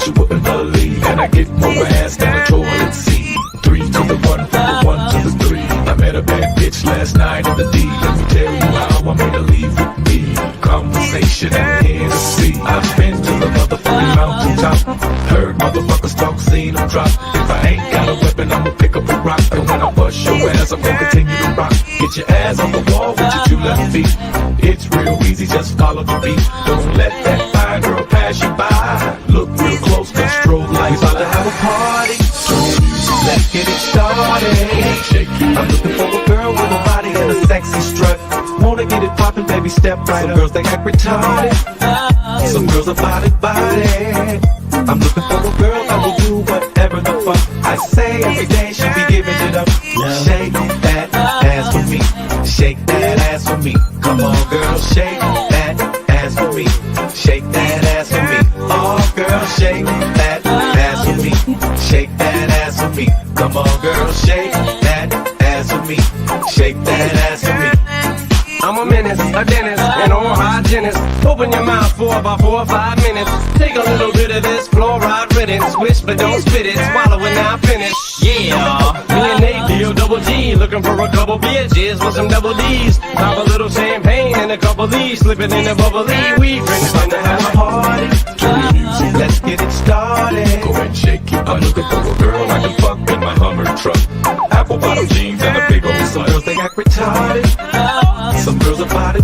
you wouldn't believe. And I get more ass than a toilet seat. 3 to the 1, from the 1 to the 3. I met a bad bitch last night in the D. Let me tell you how I made her leave with me. Conversation and Hennessy. I've been to the motherfucking mountaintop. Heard motherfuckers talk, seen them drop. If I ain't got a weapon, I'ma pick up a rock. And when I bust your ass, I'm gonna continue to rock. Get your ass on the wall with your 2 left feet. It's real easy, just follow the beat. Don't let that fine girl pass you by. Look real close, cause strobe lights about to have a party. Let's get it started. I'm looking for a girl with a body and a sexy strut. Wanna get it poppin', baby, step right up. Some girls, they act retarded. Some girls are body. I'm looking for a girl that will do whatever the fuck I say. Every day she'll be giving it up. Shake that ass for me. Shake that ass for me. Come on, girl, shake that ass for me. Shake that ass for me. Oh, girl, shake that ass for me. Shake that ass for me. Come on, girl, shake that ass for me. Shake that ass for me. I'm a menace, a dentist, an oral hygienist. Open your mouth for about 4 or 5 minutes. Take a little bit of this fluoride riddance. Swish but don't spit it, swallow it now finish. Yeah, me and Nate deal double G. Looking for a couple bitches with some double D's. Pop a little champagne and a couple D's. Slipping in the bubbly. We friends about to have a party. Let's get it started. Go and shake it. I'm looking for a girl I can fuck in my Hummer truck. Apple bottom jeans and a big old slut. Some girls, they act retarded. Some girls are body.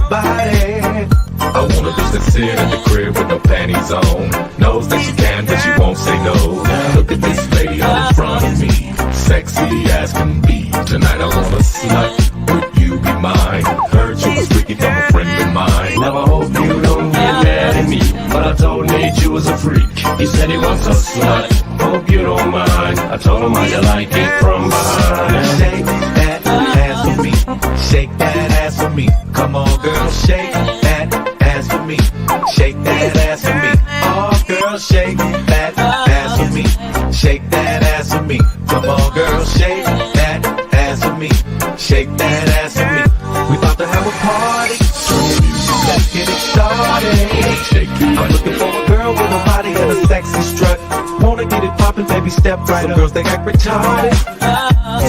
I want a bitch that sit at the crib with no panties on. Knows that she can, but she won't say no. Look at this lady all in front of me. Sexy as can be. Tonight I want a slut. Would you be mine? Heard you was freaky from a friend of mine. Now I hope you don't get mad at me, but I told Nate you was a freak. He said he wants a slut. Hope you don't mind. I told him how you like it from behind. Shake that ass for me. Shake that ass for me. Come on, girl, shake that ass for me. Shake that ass for me. Oh, girl, shake that ass for me. Shake that ass for me. Come on, girl, shake that ass for me. Shake that ass for me. We about to have a party. Let's get it started. I'm looking for a girl with a body and a sexy strut. Wanna get it poppin', baby, step right up. Some girls, they act retarded.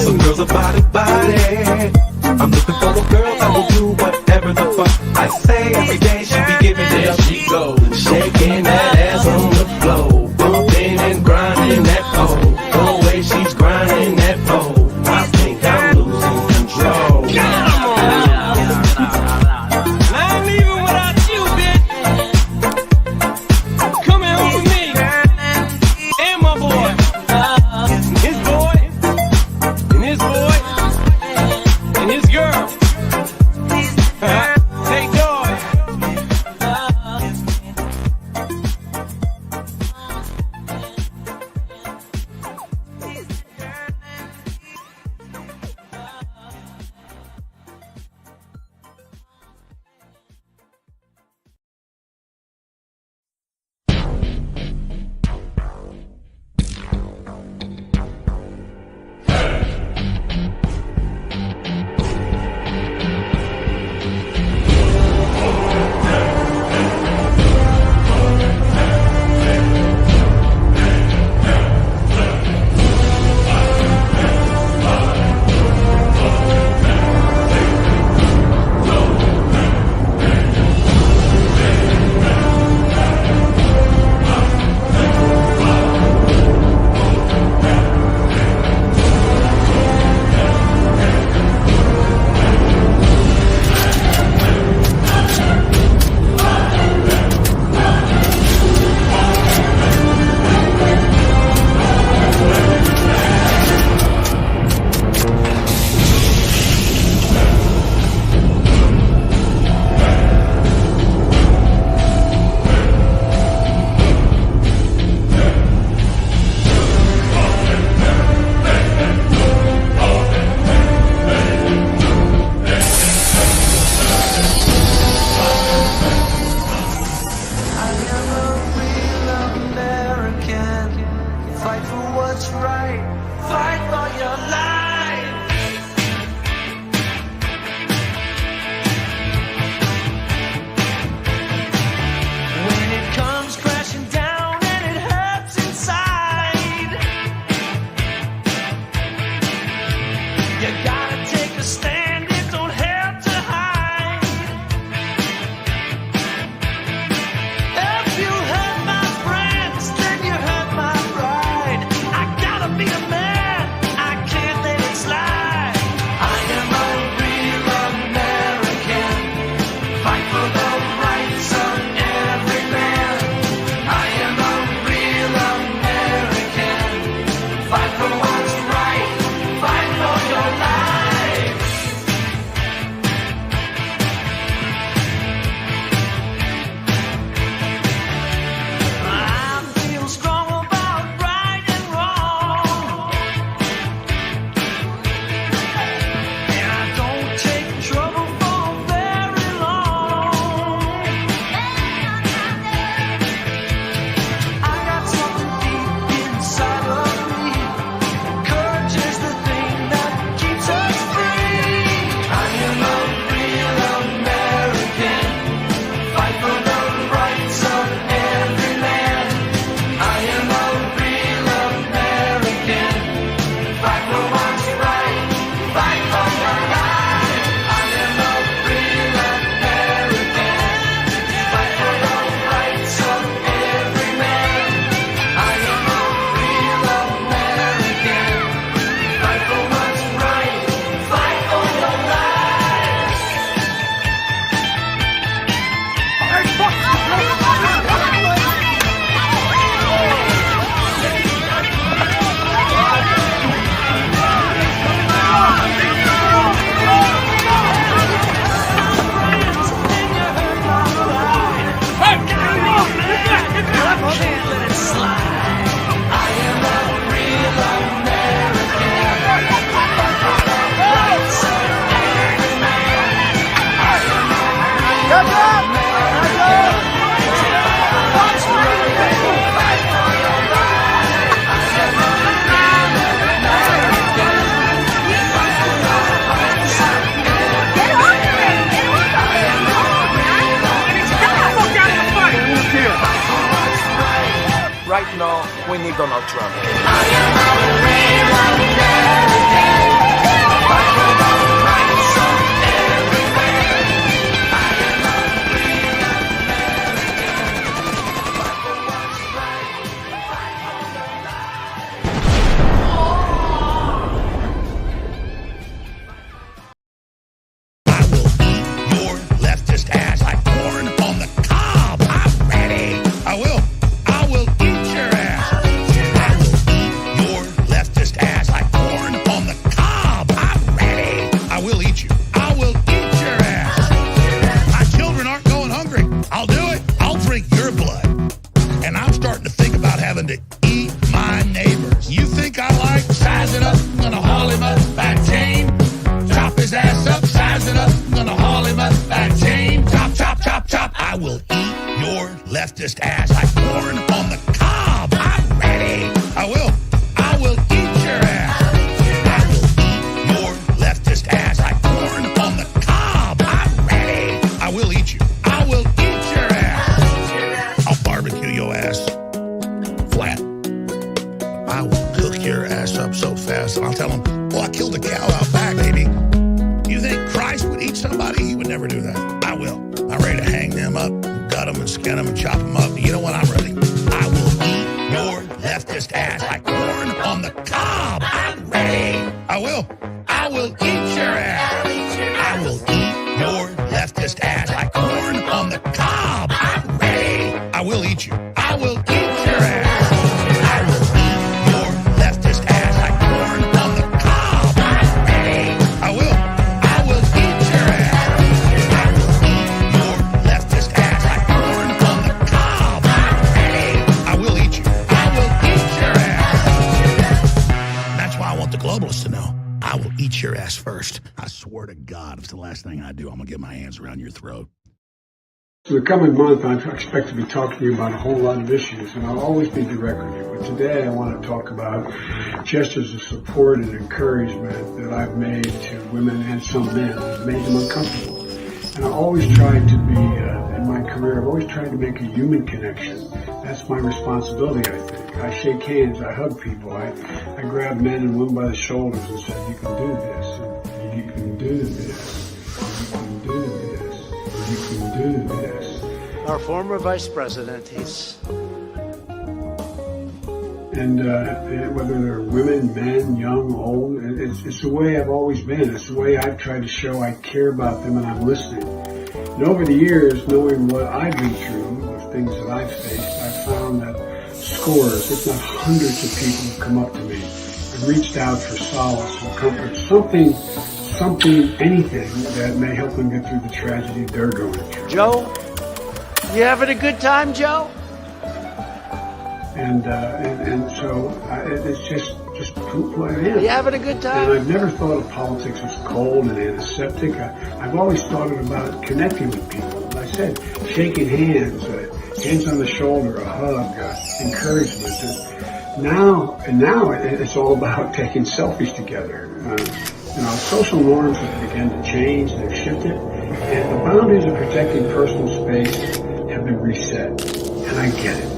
Some girls are body. I'm looking for a girl that will do whatever the fuck I say. Every day she be giving it up. There she goes, shaking that ass on the floor, bumping and grinding that pole. The way she's grinding that pole, I think I'm losing control. Come on! I ain't leaving without you, bitch. Come here with me, and my boy, and his boy, and his boy, and his girl. Take joy. right now, we need Donald Trump. To eat my neighbors. You think I like size it up? I'm gonna haul him up back tame. Chop his ass up, size it up. I'm gonna haul him up back tame. Chop, chop, chop, chop. I will eat your leftist ass like corn on the cob. I'm ready. I will eat your ass. I will eat your leftist ass like corn on the cob. I'm ready. I will eat you. I will eat your ass. I'll barbecue your ass. Flat. I will cook your ass up so fast, and I'll tell them, well, I killed a cow out back, baby. You think Christ would eat somebody? He would never do that. I will. I'm ready to hang them up, gut them and skin them and chop them up. You know what? I'm ready. I will eat your leftist ass like corn on the cob. I'm ready. I will eat your ass. I will eat your leftist ass like corn on the cob. I'm ready. I will eat you. I will eat your ass. To know, I will eat your ass first. I swear to God, if it's the last thing I do, I'm going to get my hands around your throat. For the coming month, I expect to be talking to you about a whole lot of issues, and I'll always be direct with you. But today I want to talk about gestures of support and encouragement that I've made to women and some men that made them uncomfortable. And I always tried to be, in my career, I've always tried to make a human connection. That's my responsibility, I think. I shake hands, I hug people, I grab men and women by the shoulders and say, you can do this, and you can do this, you can do this, you can do this. Our former vice president, he's... And whether they're women, men, young, old, it's the way I've always been. It's the way I've tried to show I care about them and I'm listening. And over the years, knowing what I've been through, the things that I've faced, I've found that scores, if not hundreds of people have come up to me and reached out for solace and comfort, something, anything that may help them get through the tragedy they're going through. Joe, you having a good time, Joe? And so it's just who I am. You having a good time? And I've never thought of politics as cold and antiseptic. I've always thought it about connecting with people. As I said, shaking hands, hands on the shoulder, a hug, encouragement. And now it's all about taking selfies together. Social norms have begun to change, they've shifted, and the boundaries of protecting personal space have been reset. And I get it.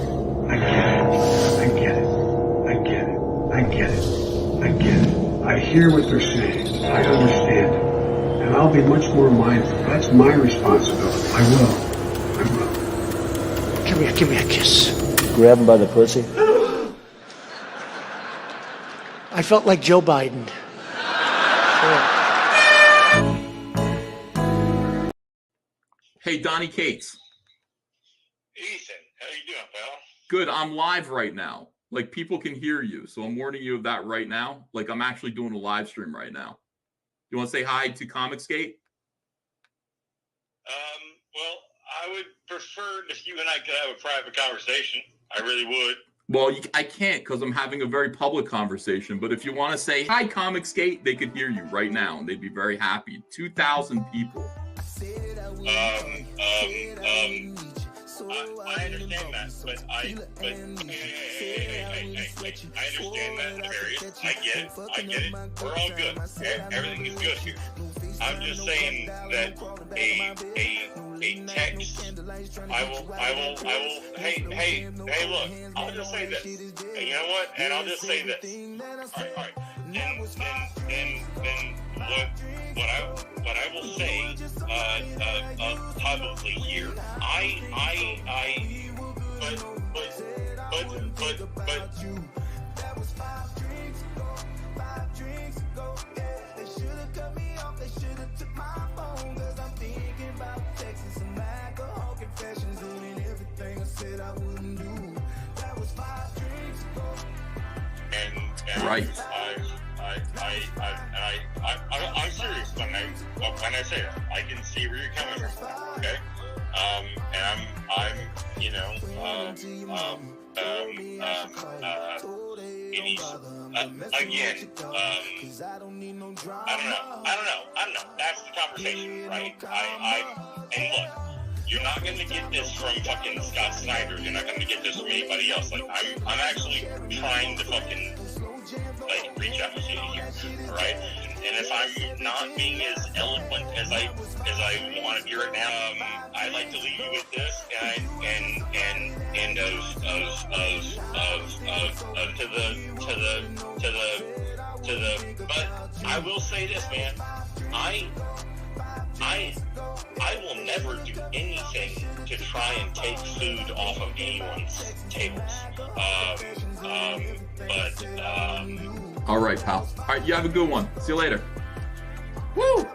I hear what they're saying. I understand it. And I'll be much more mindful. That's my responsibility. I will. Come here, give me a kiss. Grab him by the pussy. I felt like Joe Biden. Hey, Donnie Cates. Ethan, how you doing, pal? Good, I'm live right now. Like, people can hear you, so I'm warning you of that right now. Like, I'm actually doing a live stream right now. You want to say hi to ComicsGate? Well, I would prefer if you and I could have a private conversation. I really would. Well, I can't because I'm having a very public conversation. But if you want to say hi, ComicsGate, they could hear you right now, and they'd be very happy. 2,000 people. I understand that, but I understand that, Barry. I get it. We're all good. Everything is good here. I'm just saying that a text. Hey, look. I'll just say this. And you know what? And I'll just say this. All right. Then what I will say publicly here. Right. I'm serious when I say that. I can see where you're coming from. Okay. And I'm you know, again, I don't know. That's the conversation, right? And look, you're not going to get this from fucking Scott Snyder. You're not going to get this from anybody else. Like, I'm actually trying to fucking, like, reach out to you here, all right? And if I'm not being as eloquent as I want to be right now, I'd like to leave you with this, but I will say this, man. I will never do anything to try and take food off of anyone's tables. All right, pal. All right, you have a good one. See you later. Woo!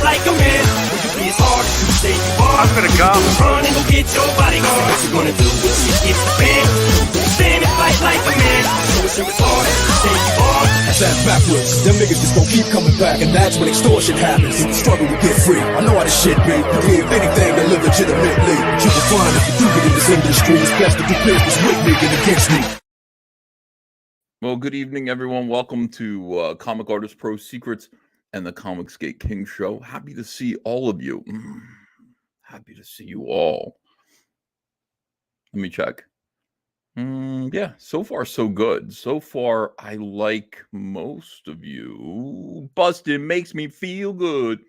Like a man, would you be as hard as you say you are? I'm gonna go. Run and go get your bodyguard. What you gonna do when she gets the band? Stand and fight like a man. So it's as hard as you say you are. That's backwards. Them niggas just gon' keep coming back, and that's when extortion happens. The struggle to get free. I know how this shit be. Give anything to live legitimately. You can find if you do get in this industry. It's best to do business with me than against me. Well, good evening, everyone. Welcome to Comic Artist Pro Secrets and the ComicsGate King Show. Happy to see all of you. Happy to see you all. Let me check. Yeah, so far so good. So far, I like most of you. Busted makes me feel good.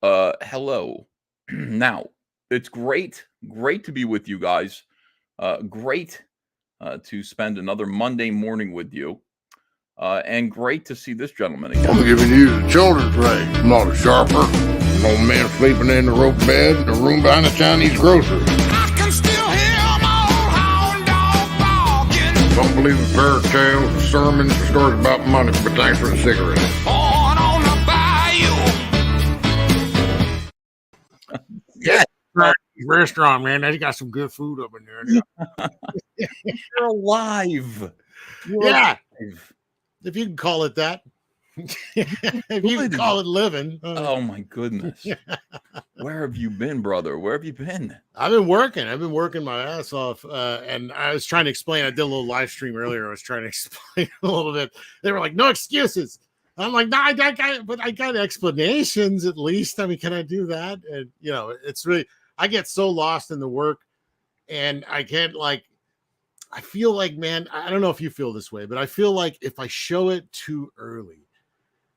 Hello. Now, it's great to be with you guys. Great to spend another Monday morning with you. And great to see this gentleman again. I'm giving you the children's ray. I'm not a sharper. An old man sleeping in the rope bed in a room behind a Chinese grocery. I can still hear my old hound dog barking. Don't believe in fairy tales or sermons or stories about money, but thanks for the cigarette. Born on the bayou. Yeah. Restaurant, man. They got some good food up in there. You're alive. Yeah. If you can call it that. If you can call it living. Oh my goodness. Where have you been, brother? Where have you been? I've been working my ass off. And I was trying to explain. I did a little live stream earlier. I was trying to explain a little bit. They were like, no excuses. I'm like, no, I got explanations at least. I mean, can I do that? And you know, it's really, I get so lost in the work and I can't I feel like, man, I don't know if you feel this way, but I feel like if I show it too early,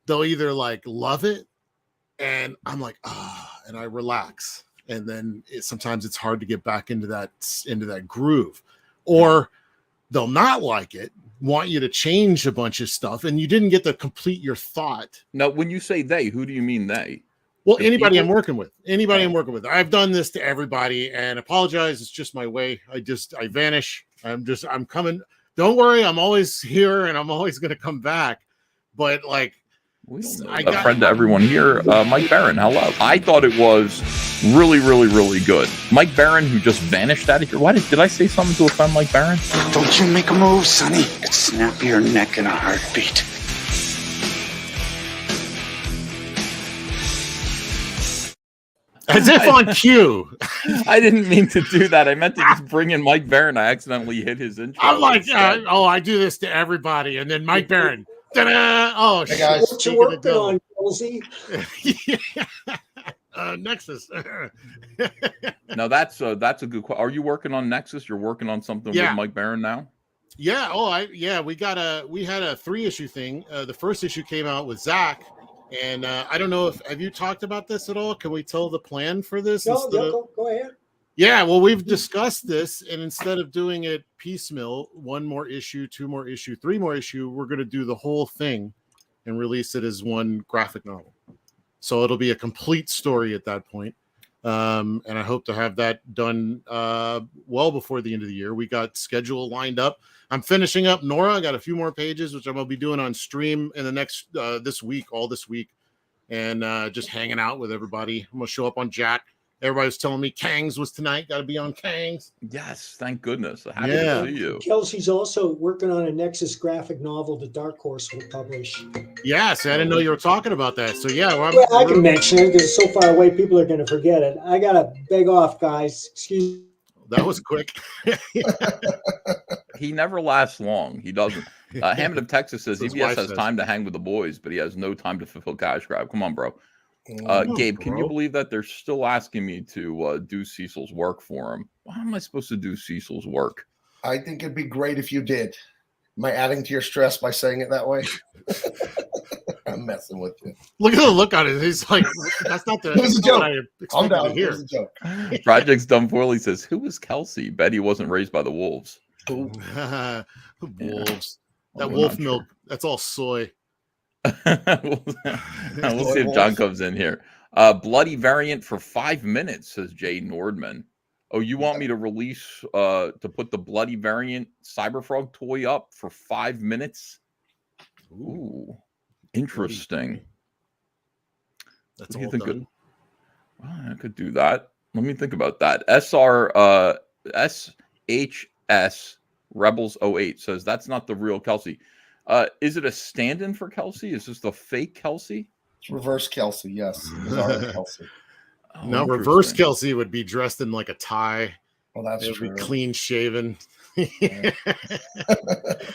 they'll either love it and I'm like, and I relax. And then sometimes it's hard to get back into that groove, or they'll not like it, want you to change a bunch of stuff. And you didn't get to complete your thought. Now, when you say they, who do you mean they? Well, anybody I'm working with. I'm working with. I've done this to everybody and apologize. It's just my way. I vanish. I'm coming. Don't worry. I'm always here and I'm always going to come back. But We don't know. I A got- friend to everyone here, Mike Barron. Hello. I thought it was really, really, really good. Mike Barron, who just vanished out of here. Why did I say something to offend Mike Barron? Don't you make a move, Sonny. It's snap your neck in a heartbeat. As if on cue. I didn't mean to do that. I meant to just bring in Mike Barron. I accidentally hit his intro. I'm like, I do this to everybody, and then Mike Barron. Ta-da! Oh, Hey, guys. What you working on, Kelsey? Nexus. No, that's a good question. Are you working on Nexus? You're working on something with Mike Barron now? Yeah. Oh, we had a 3-issue thing. The first issue came out with Zach, and I don't know if have you talked about this at all? Can we tell the plan for this? No, go ahead. Yeah, well, we've discussed this, and instead of doing it piecemeal, 1 more issue, 2 more issue, 3 more issue, we're going to do the whole thing and release it as 1 graphic novel. So it'll be a complete story at that point. And I hope to have that done well before the end of the year. We got schedule lined up. I'm finishing up Nora. I got a few more pages, which I'm going to be doing on stream in the next this week, and just hanging out with everybody. I'm going to show up on Jack. Everybody was telling me Kangs was tonight. Got to be on Kangs. Yes, thank goodness. Happy to see you. Kelsey's also working on a Nexus graphic novel the Dark Horse will publish. Yes, I didn't know you were talking about that. So yeah, I can mention it because it's so far away, people are going to forget it. I got to beg off, guys. Excuse me. That was quick. He never lasts long. He doesn't. Hammond of Texas says His EBS wife has says. time to hang with the boys, but he has no time to fulfill cash grab. Come on, bro. Oh, Gabe, can you bro. believe that they're still asking me to do Cecil's work for him? How am I supposed to do Cecil's work? I think it'd be great if you did. Am I adding to your stress by saying it that way? I'm messing with you. Look at the look on it. He's like, that's not the. It was a that's not joke. what I I'm expected down. to It hear. was a joke. Project's Done Poorly says, who was Kelsey? Bet he wasn't raised by the wolves. Wolves. That Well, we're wolf not milk. That's all soy. we'll see if John comes in here. Bloody variant for 5 minutes, says Jay Nordman. Oh, you want me to release to put the bloody variant Cyberfrog toy up for 5 minutes? Ooh, interesting. That's What do you all think done. Well, I could do that. Let me think about that. SHS Rebels 08 says that's not the real Kelsey. Is it a stand-in for Kelsey? Is this the fake Kelsey? It's reverse Kelsey, yes. Bizarre Kelsey. Oh, No, reverse interesting. Kelsey would be dressed in like a tie. Well, that's It would true. be clean shaven.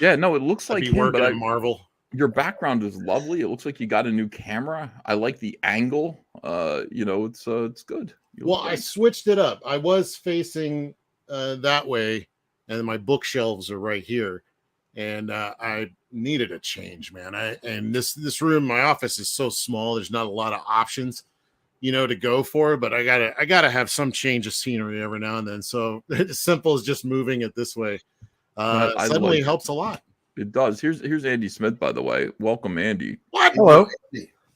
Yeah, no, it looks I'd like be him, working but at Marvel. your background is lovely. It looks like you got a new camera. I like the angle. It's good. You Well, look I great. switched it up. I was facing that way, and my bookshelves are right here. And I needed a change, man. And this room, my office is so small. There's not a lot of options, to go for. But I gotta have some change of scenery every now and then. So it's simple as just moving it this way. I Suddenly like it. helps a lot. It does. Here's Andy Smith, by the way. Welcome, Andy. What? Hello.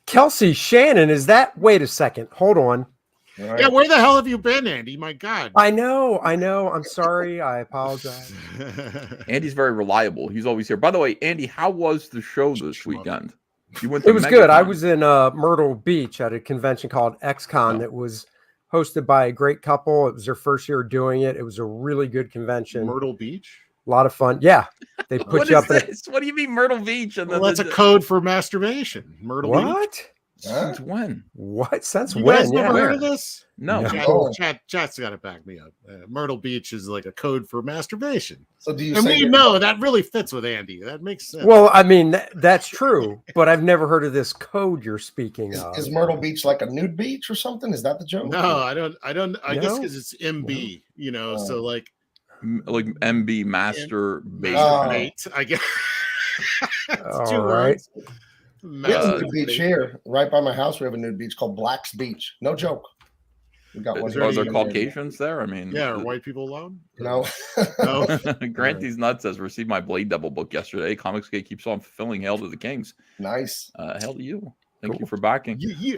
Kelsey Shannon, is that? Wait a second. Hold on. Right. Yeah, where the hell have you been, Andy? My God. I know. I'm sorry. I apologize. Andy's very reliable. He's always here. By the way, Andy, how was the show this weekend? You went. It was good. I MegaCon. was in Myrtle Beach at a convention called XCon that was hosted by a great couple. It was their first year doing it. It was a really good convention. Myrtle Beach? A lot of fun. Yeah. They put What you is up in this? What do you mean Myrtle Beach? And Well, that's a code for masturbation. Myrtle Beach. What? Since when? What? Since You when? guys never Where? heard of this? No. No. Chat's got to back me up. Myrtle Beach is like a code for masturbation. So do you And say we you're- know that really fits with Andy. That makes sense. Well, I mean, that's true, but I've never heard of this code you're speaking of. is Myrtle Beach like a nude beach or something? Is that the joke? no, I don't. I guess No? because it's MB, so like Like MB Master Base. mate, I guess. It's All two right. words. We have a nude Masturbate. beach here, right by my house. We have a nude beach called Black's Beach. No joke. We got one. Are there here. Caucasians there? I mean, Yeah, are white people allowed? No. No. Granty's Nuts says, received my Blade Devil book yesterday. ComicsGate keeps on fulfilling Hail to the Kings. Nice. Hail to you. Thank you for backing. Yeah.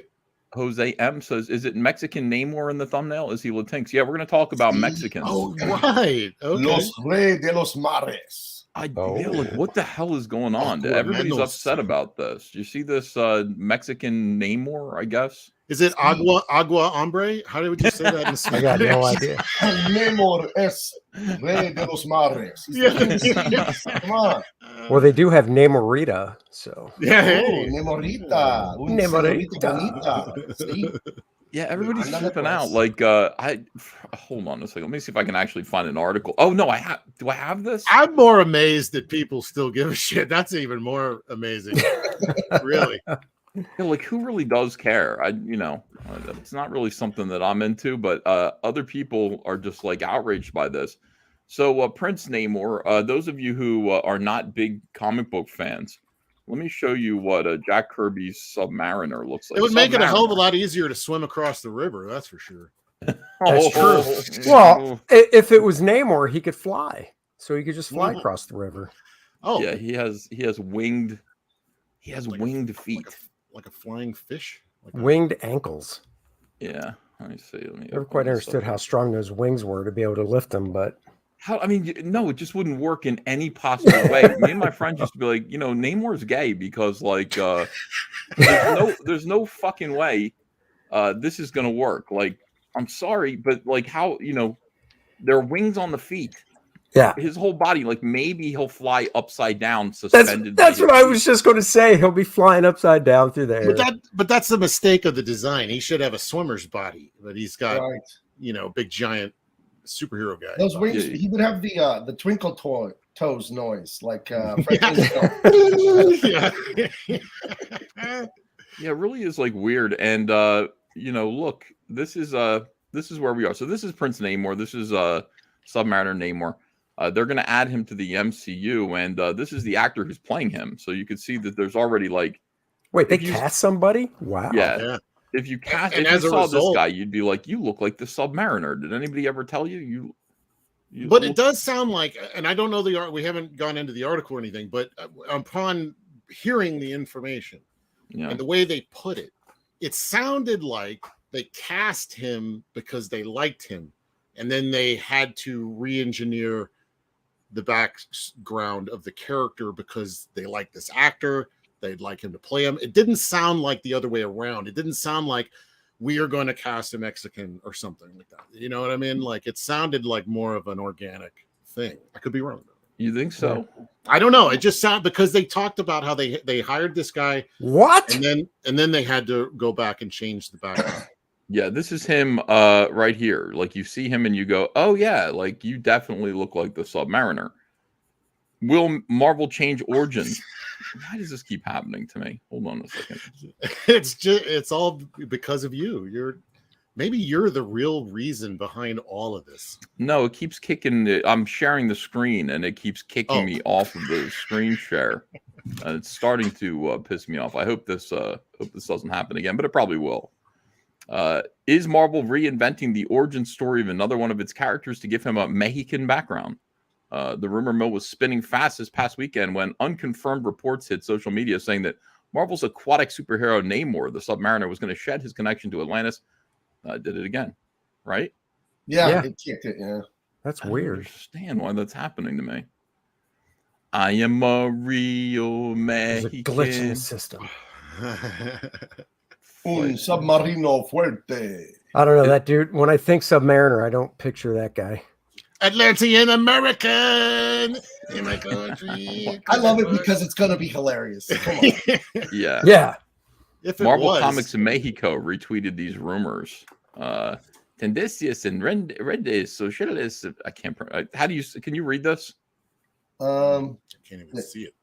Jose M says, is it Mexican Namor in the thumbnail? Is he Latinx? Yeah, we're going to talk about Mexicans. Oh, right. Okay. Los Rey de los Mares. Yeah, like what the hell is going on? Por lo Everybody's menos. upset about this. You see this Mexican Namor, I guess? Is it agua hombre? How would you say that in Spanish? I got no idea. Namor es rey de los mares. Yes. Come on. Well, they do have Namorita, so Yeah. Oh, Hey. Nemorita. Un Nemorita. señorita bonita. Sí. Yeah, everybody's Ándale, flipping pues. out. Like, hold on a second. Let me see if I can actually find an article. Oh no, do I have this? I'm more amazed that people still give a shit. That's even more amazing. Really. Yeah, like who really does care? It's not really something that I'm into, but other people are just like outraged by this. So Prince Namor, those of you who are not big comic book fans, let me show you what Jack Kirby's Submariner looks like. It would make it a hell of a Submariner. lot easier to swim across the river, that's for sure. that's true. Well, if it was Namor, he could fly, so he could just fly across the river. Oh, yeah, he has winged feet, like a flying fish, like Winged ankles. Yeah, let me see. Never quite understood how strong those wings were to be able to lift them, but no, it just wouldn't work in any possible way. Me and my friends used to be like, Namor's gay because like there's no fucking way this is gonna work. Like, I'm sorry, but like how there are wings on the feet. Yeah, his whole body, like maybe he'll fly upside down, suspended. That's what I was just going to say. He'll be flying upside down through the air. But that's the mistake of the design. He should have a swimmer's body, but he's got big giant superhero guy. Those wings, he would have the twinkle toes noise, like Yeah, it really is like weird. And look, this is where we are. So this is Prince Namor. This is Submariner Namor. They're going to add him to the MCU, and this is the actor who's playing him. So you can see that there's already like. Wait, they cast somebody? Wow. Yeah. If you cast, and if as you a saw result, this guy, you'd be like, you look like the Submariner. Did anybody ever tell you? But it does sound like, and I don't know the art. We haven't gone into the article or anything, but upon hearing the information and the way they put it, it sounded like they cast him because they liked him, and then they had to re-engineer the background of the character because they like this actor, they'd like him to play him. It didn't sound like the other way around. It didn't sound like we are going to cast a Mexican or something like that. You know what I mean? Like it sounded like more of an organic thing. I could be wrong. You think so? I don't know. It just sounded because they talked about how they hired this guy. What? And then they had to go back and change the background. Yeah, this is him right here. Like you see him and you go, oh yeah, like you definitely look like the Submariner. Will Marvel change origins? Why does this keep happening to me? Hold on a second. It's all because of you. Maybe you're the real reason behind all of this. No, it keeps kicking. I'm sharing the screen and it keeps kicking me off of the screen share. And it's starting to piss me off. I hope this doesn't happen again, but it probably will. Is Marvel reinventing the origin story of another one of its characters to give him a Mexican background? The rumor mill was spinning fast this past weekend when unconfirmed reports hit social media saying that Marvel's aquatic superhero Namor, the Submariner, was going to shed his connection to Atlantis. Did it again, right? Yeah. It kicked it. Yeah, that's I weird. don't understand why that's happening to me. I am a real Mexican. There's a glitch in the system. Un submarino fuerte. I don't know that dude. When I think Submariner, I don't picture that guy. Atlantean American in my country. I love it because it's going to be hilarious. Come on. Yeah. Yeah. If it Marvel was. Comics in Mexico retweeted these rumors. Tendencias and redes sociales. I can't. Can you read this? I can't even see it.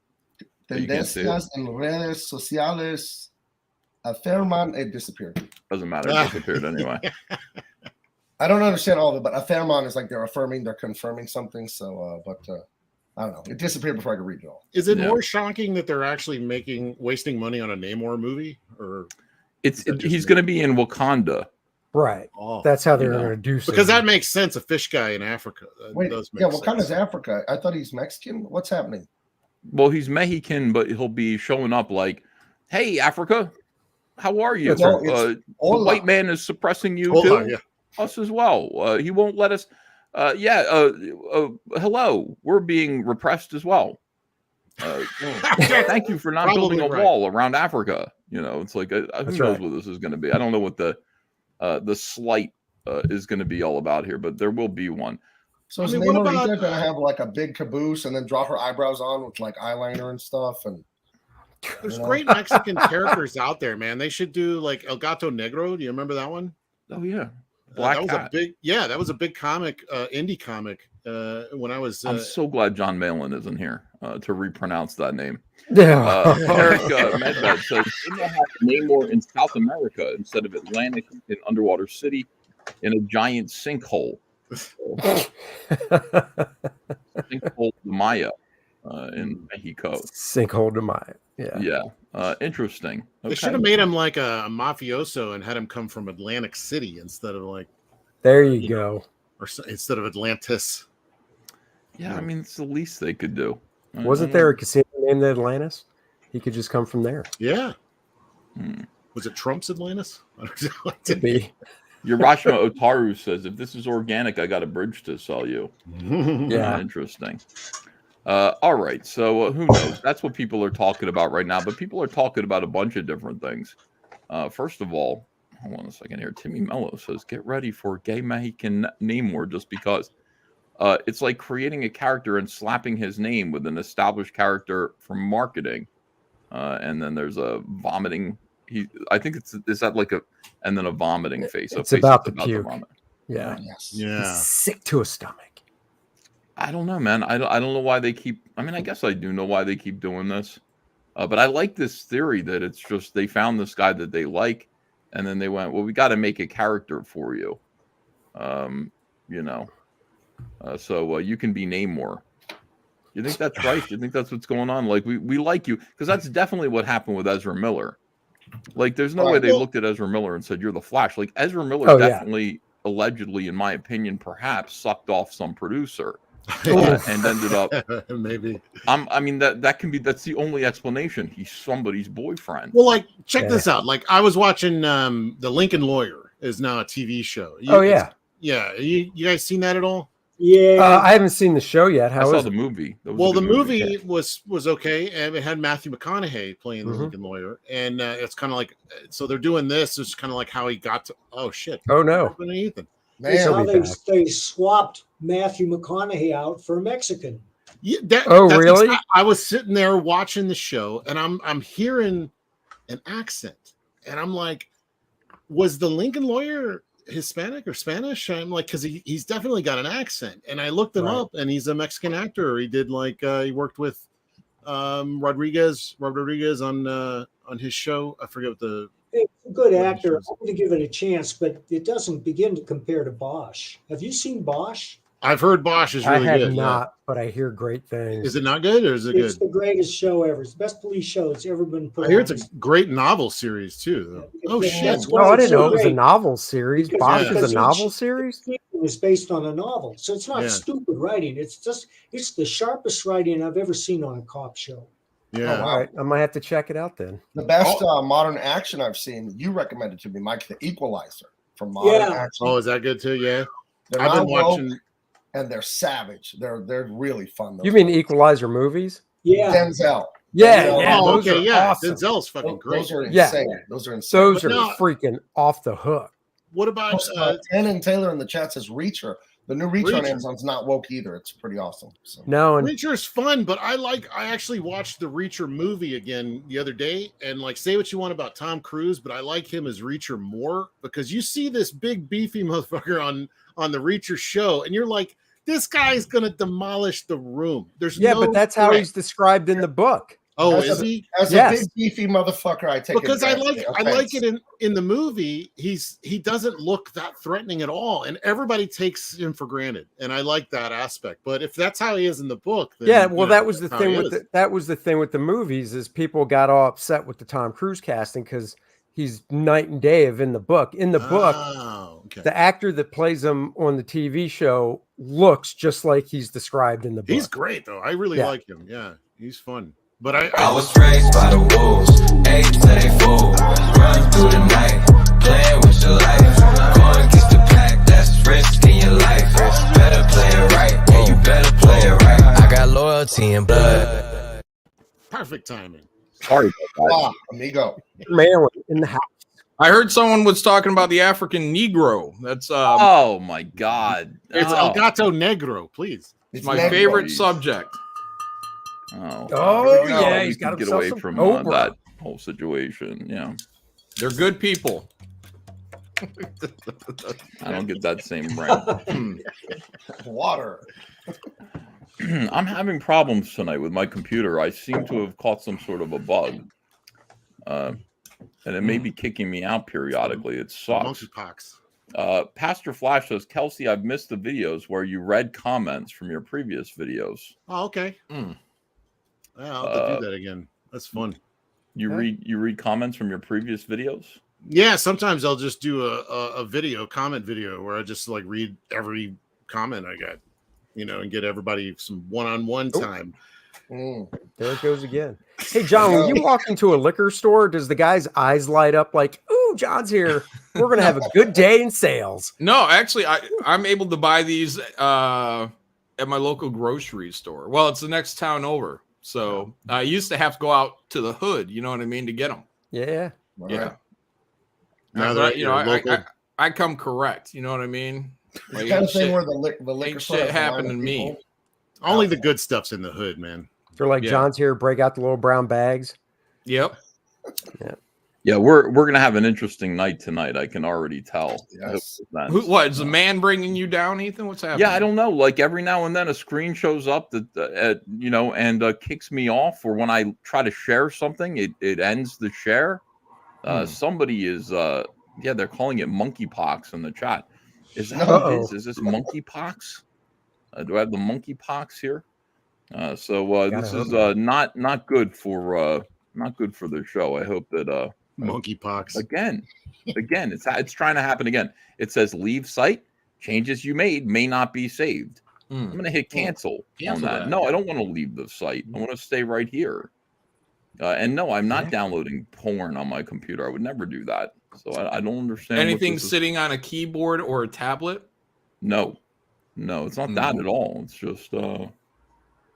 Tendencias en redes sociales afirman it disappeared. Doesn't matter. It disappeared anyway. I don't understand all of it, but affirmon is like they're affirming, they're confirming something. So, I don't know. It disappeared before I could read it all. Is it more shocking that they're actually wasting money on a Namor movie, or he's going to be in Wakanda, right? Oh, that's how they're going to do something. Because that makes sense. A fish guy in Africa. Wait, does make sense. Wakanda's Africa. I thought he's Mexican. What's happening? Well, he's Mexican, but he'll be showing up like, "Hey, Africa, how are you? No, the white man is suppressing you Hola, too. yeah. Us as well. He won't let us. Hello. We're being repressed as well. Thank you for not building a wall around Africa. You know, it's like who knows what this is going to be. I don't know what the slight is going to be all about here, but there will be one. So is Namorita going to have like a big caboose and then draw her eyebrows on with like eyeliner and stuff? And there's great Mexican characters out there, man. They should do like El Gato Negro. Do you remember that one? Oh yeah, that was a big comic, indie comic. When I was, I'm so glad John Malin isn't here to repronounce that name. Yeah. Eric Medved says, "Didn't they have Namor in South America instead of Atlantic in Underwater City in a giant sinkhole?" Sinkhole de Maya in Mexico. Sinkhole de Maya. Yeah. Interesting. They should have made him like a mafioso and had him come from Atlantic City instead of like. There you go. Or instead of Atlantis. Yeah, I mean, it's the least they could do. Wasn't there a casino named Atlantis? He could just come from there. Yeah. Was it Trump's Atlantis? Could be. Urashima Otaru says, if this is organic, I got a bridge to sell you. Yeah. Interesting. All right. So who knows? That's what people are talking about right now. But people are talking about a bunch of different things. First of all, hold on a second here. Timmy Mello says, get ready for gay Mexican Namor just because. It's like creating a character and slapping his name with an established character from marketing. And then there's a vomiting. I think is that like and then a vomiting face. It's about the puke. Yeah. Yes. Yeah. He's sick to his stomach. I don't know, man. I don't know why they keep. I mean, I guess I do know why they keep doing this. But I like this theory that it's just they found this guy that they like, and then they went, well, we got to make a character for you. You know. So you can be Namor. You think that's right? You think that's what's going on? Like we like you because that's definitely what happened with Ezra Miller. Like there's no way they looked at Ezra Miller and said you're the Flash. Like Ezra Miller definitely, allegedly, in my opinion, perhaps sucked off some producer and ended up maybe. I mean that's the only explanation. He's somebody's boyfriend. Well, like check this out. Like I was watching The Lincoln Lawyer is now a TV show. You guys seen that at all? Yeah, I haven't seen the show yet. I saw the movie. Well, the movie was okay, and it had Matthew McConaughey playing the Lincoln Lawyer, and it's kind of like so they're doing this. It's kind of like how he got to. Oh shit! Oh no! Ethan. That's how they swapped Matthew McConaughey out for a Mexican. Yeah, really? I was sitting there watching the show, and I'm hearing an accent, and I'm like, was the Lincoln Lawyer Hispanic or Spanish? I'm like, because he's definitely got an accent, and I looked him up, and he's a Mexican actor. He did like he worked with Rob Rodriguez on his show. I forget what the. He's a good actor. I'm going to give it a chance, but it doesn't begin to compare to Bosch. Have you seen Bosch? I've heard Bosch is really good. I have not, but I hear great things. Is it not good or is it good? It's the greatest show ever. It's the best police show that's ever been put on. I hear it's a great novel series too. Oh shit! Oh, I didn't know it was a novel series. Bosch is a novel series. It was based on a novel, so it's not stupid writing. It's the sharpest writing I've ever seen on a cop show. Yeah, all right. I might have to check it out then. The best modern action I've seen, you recommended to me, Mike, The Equalizer from modern action. Oh, is that good too? Yeah, I've been watching. And they're savage. They're really fun. You mean Equalizer movies? Yeah. Denzel. Yeah. Oh, those okay. are awesome. Denzel's fucking great. Those are insane. Those are insane. Those are freaking off the hook. What about and Taylor in the chat says Reacher. The new Reacher on Amazon's not woke either. It's pretty awesome. So. No, and Reacher's fun, but I actually watched the Reacher movie again the other day, and like say what you want about Tom Cruise, but I like him as Reacher more because you see this big beefy motherfucker on the Reacher show, and you're like, this guy's gonna demolish the room. But that's how he's described in the book. Oh, is he? As a big beefy motherfucker, I take because I like it in the movie. He doesn't look that threatening at all, and everybody takes him for granted, and I like that aspect. But if that's how he is in the book, then, that was the thing with the thing with the movies is people got all upset with the Tom Cruise casting because he's night and day in the book. In the book, the actor that plays him on the TV show looks just like he's described in the book. He's great though. I really like him. Yeah, he's fun. But I was raised by the wolves, ate till they fool, run through the night, playing with your life, going against the pack, that's risking your life, better protein blood. Perfect timing. Sorry about that. Ah, amigo. Man in the house. I heard someone was talking about the African Negro. That's Oh my God! It's Oh. El Gato Negro, please. It's my favorite subject. Oh, Oh, we yeah, we he's got can get himself away some from Cobra. that whole situation. Yeah, They're good people. I don't get that same rant. Water. I'm having problems tonight with my computer. I seem to have caught some sort of a bug, and it may be kicking me out periodically. It sucks. Monkeypox. Pastor Flash says, Kelsey, I've missed the videos where you read comments from your previous videos. Oh, okay. Yeah, I'll have to do that again. That's fun. You read comments from your previous videos? Yeah, sometimes I'll just do a comment video where I just like read every comment I got, and get everybody some one-on-one time. There it goes again. Hey, John, when you walk into a liquor store, does the guy's eyes light up like, ooh, John's here. We're going to have a good day in sales? No, actually, I'm able to buy these at my local grocery store. Well, it's the next town over. So I used to have to go out to the hood, you know what I mean, to get them. Yeah. Yeah. Now I come correct, you know what I mean? It's the kind of thing where the liquor ain't store shit has a line happened to of me. people. Only the good stuff's in the hood, man. They're like, Yeah. John's here, break out the little brown bags. Yep. Yeah, we're gonna have an interesting night tonight. I can already tell. Yes. What is a man bringing you down, Ethan? What's happening? Yeah, I don't know. Like every now and then, a screen shows up that and kicks me off, or when I try to share something, it ends the share. Somebody is they're calling it monkeypox in the chat. Is that what it is? Is this monkeypox? Do I have the monkeypox here? So this is not good for the show. I hope that monkeypox again it's trying to happen again. It says leave site, changes you made may not be saved. I'm gonna hit cancel on that. No, I don't want to leave the site. I want to stay right here. And no, I'm not downloading porn on my computer. I would never do that. So I don't understand. Anything sitting on a keyboard or a tablet? No, it's not that at all. It's just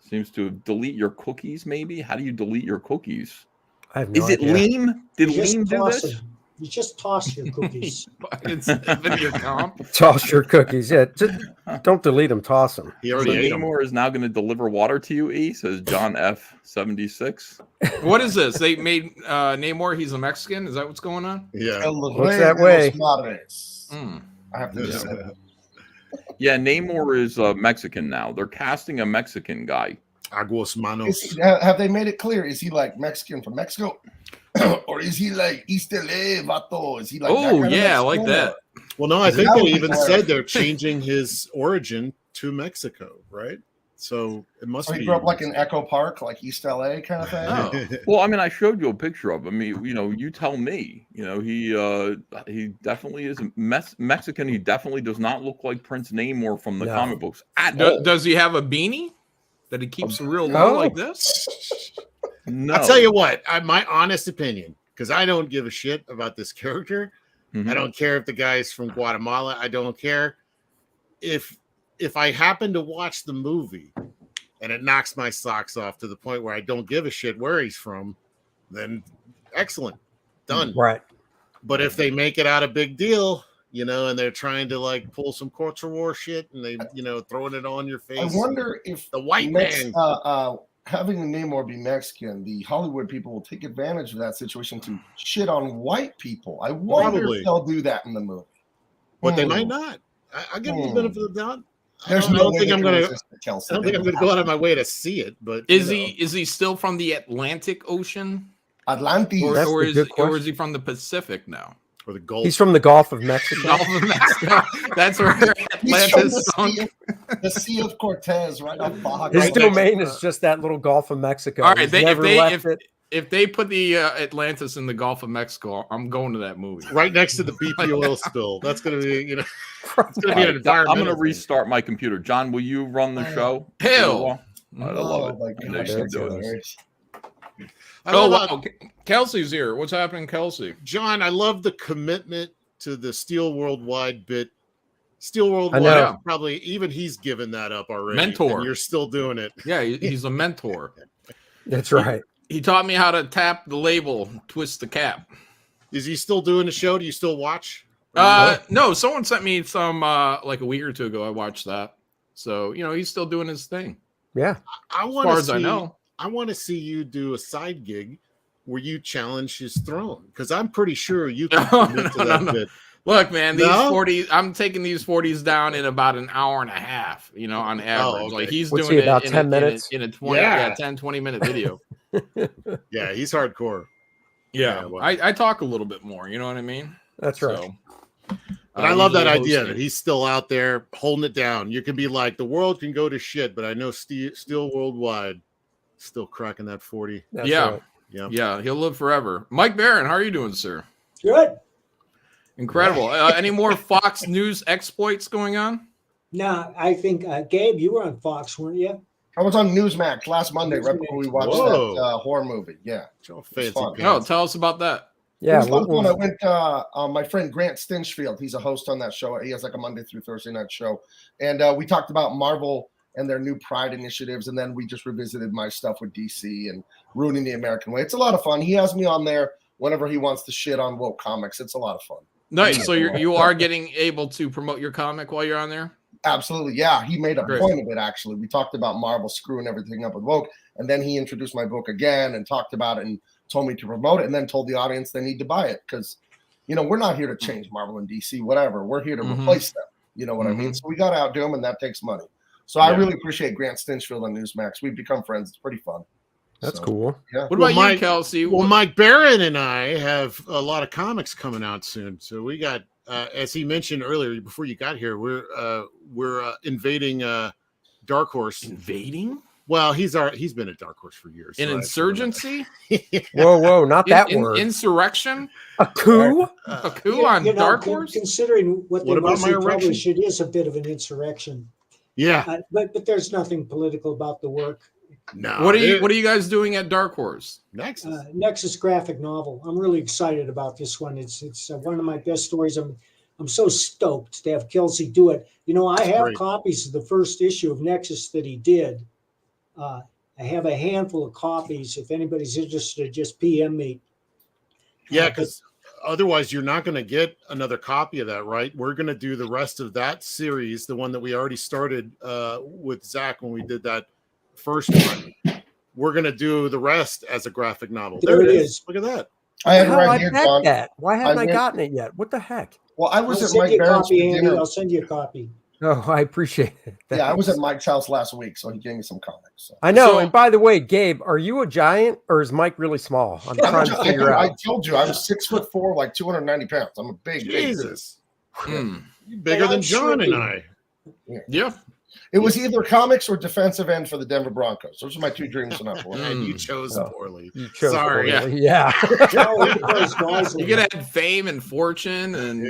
seems to delete your cookies. Maybe how do you delete your cookies? I have no Is it idea. Leem? Did You just Leem do toss this? them. You just toss your cookies. It's video comp. Toss your cookies. Yeah, just don't delete them. Toss them. He So already ate them. Namor is now going to deliver water to you. E says John F76. What is this? They made Namor. He's a Mexican. Is that what's going on? Yeah. Looks that way. I have to just say that. Yeah, Namor is Mexican now. They're casting a Mexican guy. Aguas manos. Have they made it clear? Is he like Mexican from Mexico? Or is he like East LA, vato? Is he like Oh, yeah, I like that. Well, no, I Is think that they what even people are- said they're changing his origin to Mexico, right? So it must So be. he grew up like in Echo Park, like East LA kind of thing. Well, I mean, I showed you a picture of him. I mean, you tell me. He definitely is Mexican. He definitely does not look like Prince Namor from the comic books at all. Does he have a beanie that he keeps real low like this? No. I'll tell you what, my honest opinion, because I don't give a shit about this character. I don't care if the guy's from Guatemala. I don't care if I happen to watch the movie and it knocks my socks off to the point where I don't give a shit where he's from, then excellent, done. Right. But if they make it out a big deal, and they're trying to like pull some culture war shit and they, throwing it on your face. I wonder if the white Mex- man having Namor be Mexican, the Hollywood people will take advantage of that situation to shit on white people. I wonder Probably. if they'll do that in the movie. But they might not. I give them the benefit of the doubt. There's I no don't way think they I'm can gonna. resist it, Kelsey. I don't think I'm gonna go out of my way to see it. But Is he still from the Atlantic Ocean? Atlantis. Or is he from the Pacific now? Or the Gulf? He's from the Gulf of Mexico. Gulf of Mexico. That's where Atlantis sunk. The Sea of Cortez, right off Baja. His domain is just that little Gulf of Mexico. All right, He's never left it. if they put the Atlantis in the Gulf of Mexico, I'm going to that movie. Right next to the BP oil spill. That's going to be, it's going to be an I'm environmental. going to restart my computer. John, will you run the show? Hell. I love it. my I know gosh, you can that's do it. hilarious. Oh, wow. Kelsey's here. What's happening, Kelsey? John, I love the commitment to the Steel Worldwide bit Steel World I know. probably even he's given that up already. Mentor. And you're still doing it. Yeah, he's a mentor. That's right. He taught me how to tap the label, twist the cap. Is he still doing the show? Do you still watch? No, someone sent me some like a week or two ago. I watched that. So, he's still doing his thing. Yeah. As far as I know. I want to see you do a side gig where you challenge his throne, because I'm pretty sure you can commit to that bit. Look, man, these 40s, I'm taking these 40s down in about an hour and a half, on average. okay. Like he's What's doing he, it about 10 minutes? in a 10, 20-minute video. Yeah, he's hardcore. Yeah, well. I talk a little bit more, you know what I mean? That's right. So, but I love that usually idea hosting. that he's still out there holding it down. You can be like, the world can go to shit, but I know Steel Worldwide still cracking that 40. That's Yeah. right. Yeah, he'll live forever. Mike Barron, how are you doing, sir? Good. Incredible. Any more Fox News exploits going on? No, I think Gabe, you were on Fox, weren't you? I was on Newsmax last Monday, right before we watched that horror movie. Yeah. Oh, tell us about that. Yeah. It was fun. I went my friend Grant Stinchfield. He's a host on that show. He has like a Monday through Thursday night show. And we talked about Marvel and their new Pride initiatives. And then we just revisited my stuff with DC and ruining the American way. It's a lot of fun. He has me on there whenever he wants to shit on woke comics. It's a lot of fun. Nice. So you are getting able to promote your comic while you're on there? Absolutely. Yeah. He made a point of it, actually. We talked about Marvel screwing everything up with woke. And then he introduced my book again and talked about it and told me to promote it, and then told the audience they need to buy it. Because, we're not here to change Marvel and DC, whatever. We're here to replace them. You know what I mean? So we got to outdo them, and that takes money. So I really appreciate Grant Stinchfield on Newsmax. We've become friends. It's pretty fun. That's cool. Yeah. What about you, Kelsey? Well, Mike Barron and I have a lot of comics coming out soon. So we got, as he mentioned earlier, before you got here, we're invading Dark Horse. Invading? Well, he's been at Dark Horse for years. An insurgency? Whoa, not that word. Insurrection? A coup? A coup on Dark Horse? Considering what they about my mostly erection? publish, it is a bit of an insurrection. Yeah. But there's nothing political about the work. No. What are you guys doing at Dark Horse? Nexus graphic novel. I'm really excited about this one. It's one of my best stories. I'm so stoked to have Kelsey do it. I have copies of the first issue of Nexus that he did. I have a handful of copies. If anybody's interested, just PM me. Yeah, because otherwise you're not going to get another copy of that, right? We're going to do the rest of that series, the one that we already started with Zach when we did that first one. We're going to do the rest as a graphic novel. There it is. Look at that. I have it right here, John. Why haven't I gotten it yet? What the heck? Well, I was I'll at send Mike you a Barron's copy, for Andy. dinner. I'll send you a copy. Oh, I appreciate it. Yeah, I was at Mike's house last week, so he gave me some comics. So. I know. And by the way, Gabe, are you a giant or is Mike really small? I'm trying to figure out. I told you I'm 6'4", like 290 pounds. I'm a big Jesus. Big Bigger than John and I. Yeah. It was either comics or defensive end for the Denver Broncos. Those are my two dreams in that for. And you chose poorly. You chose Sorry. poorly. Yeah. You could have had fame and fortune and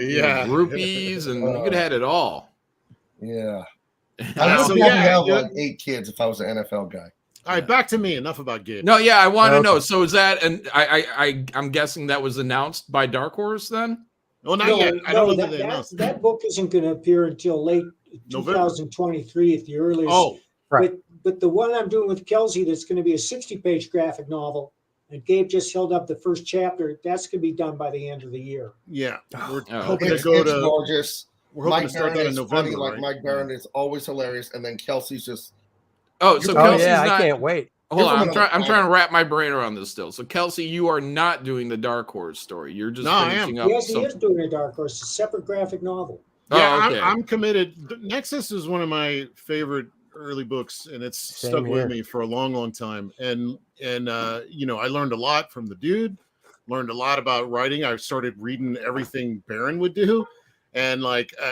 groupies, and you could have had it all. Yeah. I would probably have like 8 kids if I was an NFL guy. All right, back to me. Enough about Gabe. No, yeah, I want to know. So is that, and I'm guessing that was announced by Dark Horse then? Well, not yet. I don't know that book isn't going to appear until late November. 2023 at the earliest. Oh, right. But the one I'm doing with Kelsey, that's going to be a 60-page graphic novel, and Gabe just held up the first chapter. That's going to be done by the end of the year. Yeah, we're Oh, hoping It's to go to. gorgeous. We're hoping Mike to start Barron that in is November. funny, like right? Mike Barron is always hilarious, and then Kelsey's just. Oh, so Oh, Kelsey's yeah, not. I can't wait. Hold on, You're I'm trying to wrap my brain around this still. So Kelsey, you are not doing the Dark Horse story. You're just finishing up. Yes, he is doing a Dark Horse, a separate graphic novel. Yeah, okay. I'm committed. Nexus is one of my favorite early books, and it's stuck with me for a long, long time. And I learned a lot from the dude. Learned a lot about writing. I started reading everything Barron would do, and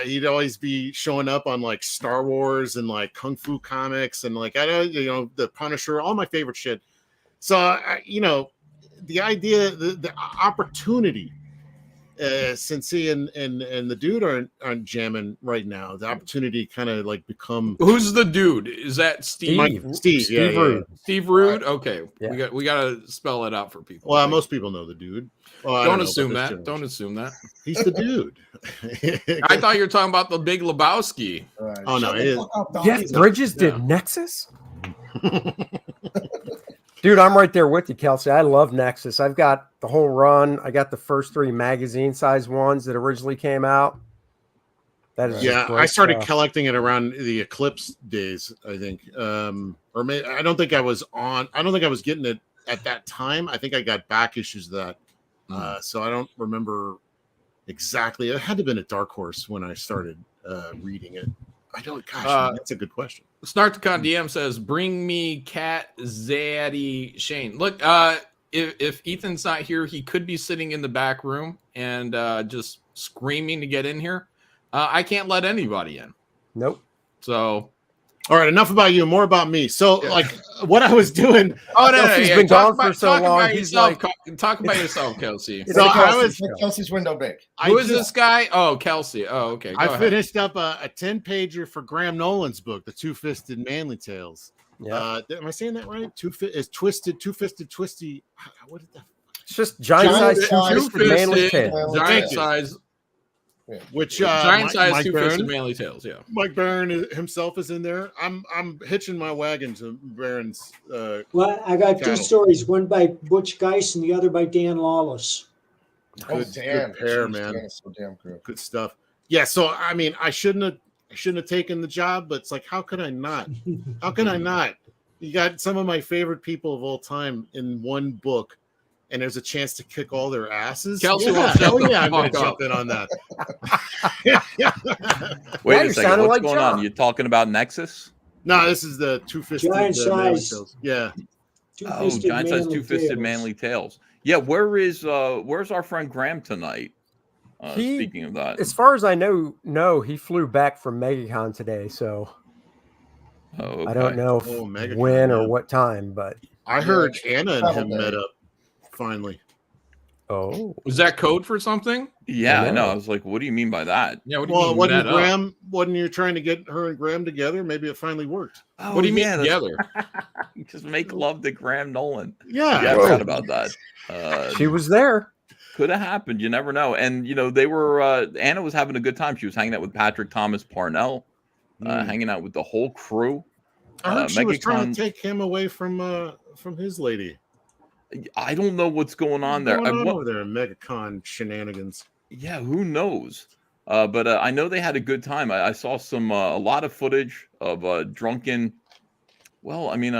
he'd always be showing up on like Star Wars and like Kung Fu comics and like the Punisher, all my favorite shit. So the idea, the opportunity since he and the dude aren't jamming right now, the opportunity kind of like become. Who's the dude? Is that Steve? Steve, yeah, Rude. Steve Rude. Okay, Yeah. we got to spell it out for people. Well, most people know the dude. Well, Don't assume that. Don't assume that. He's the dude. I thought you were talking about the Big Lebowski. Oh no, it is. Jeff Bridges did Nexus. Dude, I'm right there with you, Kelsey. I love Nexus. I've got the whole run. I got the first 3 magazine size ones that originally came out. That is I started collecting it around the Eclipse days, I think. Or maybe I don't think I was getting it at that time. I think I got back issues of that. So I don't remember exactly. It had to have been at Dark Horse when I started reading it. I don't. Gosh, that's a good question. Snarkticon DM says, "Bring me Cat Zaddy Shane." Look, if Ethan's not here, he could be sitting in the back room and just screaming to get in here. I can't let anybody in. Nope. So, all right, enough about you, more about me. So, like, what I was doing. Oh no, He's been gone for so long. He's like, talk about yourself, Kelsey. So I was Kelsey's window big. Who is this guy? Oh, Kelsey. Oh, okay. I finished up a 10-pager for Graham Nolan's book, The Two-Fisted Manly Tales. Yeah. Am I saying that right? Two-fisted, twisty. What is that? It's just giant size two-fisted manly tails. Giant size. Yeah. Which giant size Mike two-fisted Byrne, manly tails, yeah. Mike Byrne himself is in there. I'm hitching my wagon to Byrne's. Well, I got 2 stories, one by Butch Geist and the other by Dan Lawless. Good pair, man. Dan is so damn good. Good stuff. Yeah, so I mean, I shouldn't have taken the job, but it's like, how could I not? How can I not? You got some of my favorite people of all time in one book. And there's a chance to kick all their asses. Kelsey, I'm going to jump in on that. Wait a second. What's going on? You talking about Nexus? No, this is the two-fisted giant size. Yeah. Giant size two-fisted manly tails. Yeah, where's our friend Graham tonight? Speaking of that, as far as I know, he flew back from MegaCon today, so I don't know when or what time, but I heard Anna and him met up. Finally. Oh, was that code for something? Yeah, I know. I was like, what do you mean by that? Yeah, what do you mean? Wasn't you trying to get her and Graham together? Maybe it finally worked. Oh, what do you mean together? Just make love to Graham Nolan. Yeah, I forgot about that. She was there. Could have happened. You never know. And they were. Anna was having a good time. She was hanging out with Patrick Thomas Parnell, hanging out with the whole crew. I heard she was trying to take him away from his lady. I don't know what's going on there. Over there in MegaCon shenanigans. Yeah, who knows? But I know they had a good time. I saw a lot of footage of drunken. Well, I mean,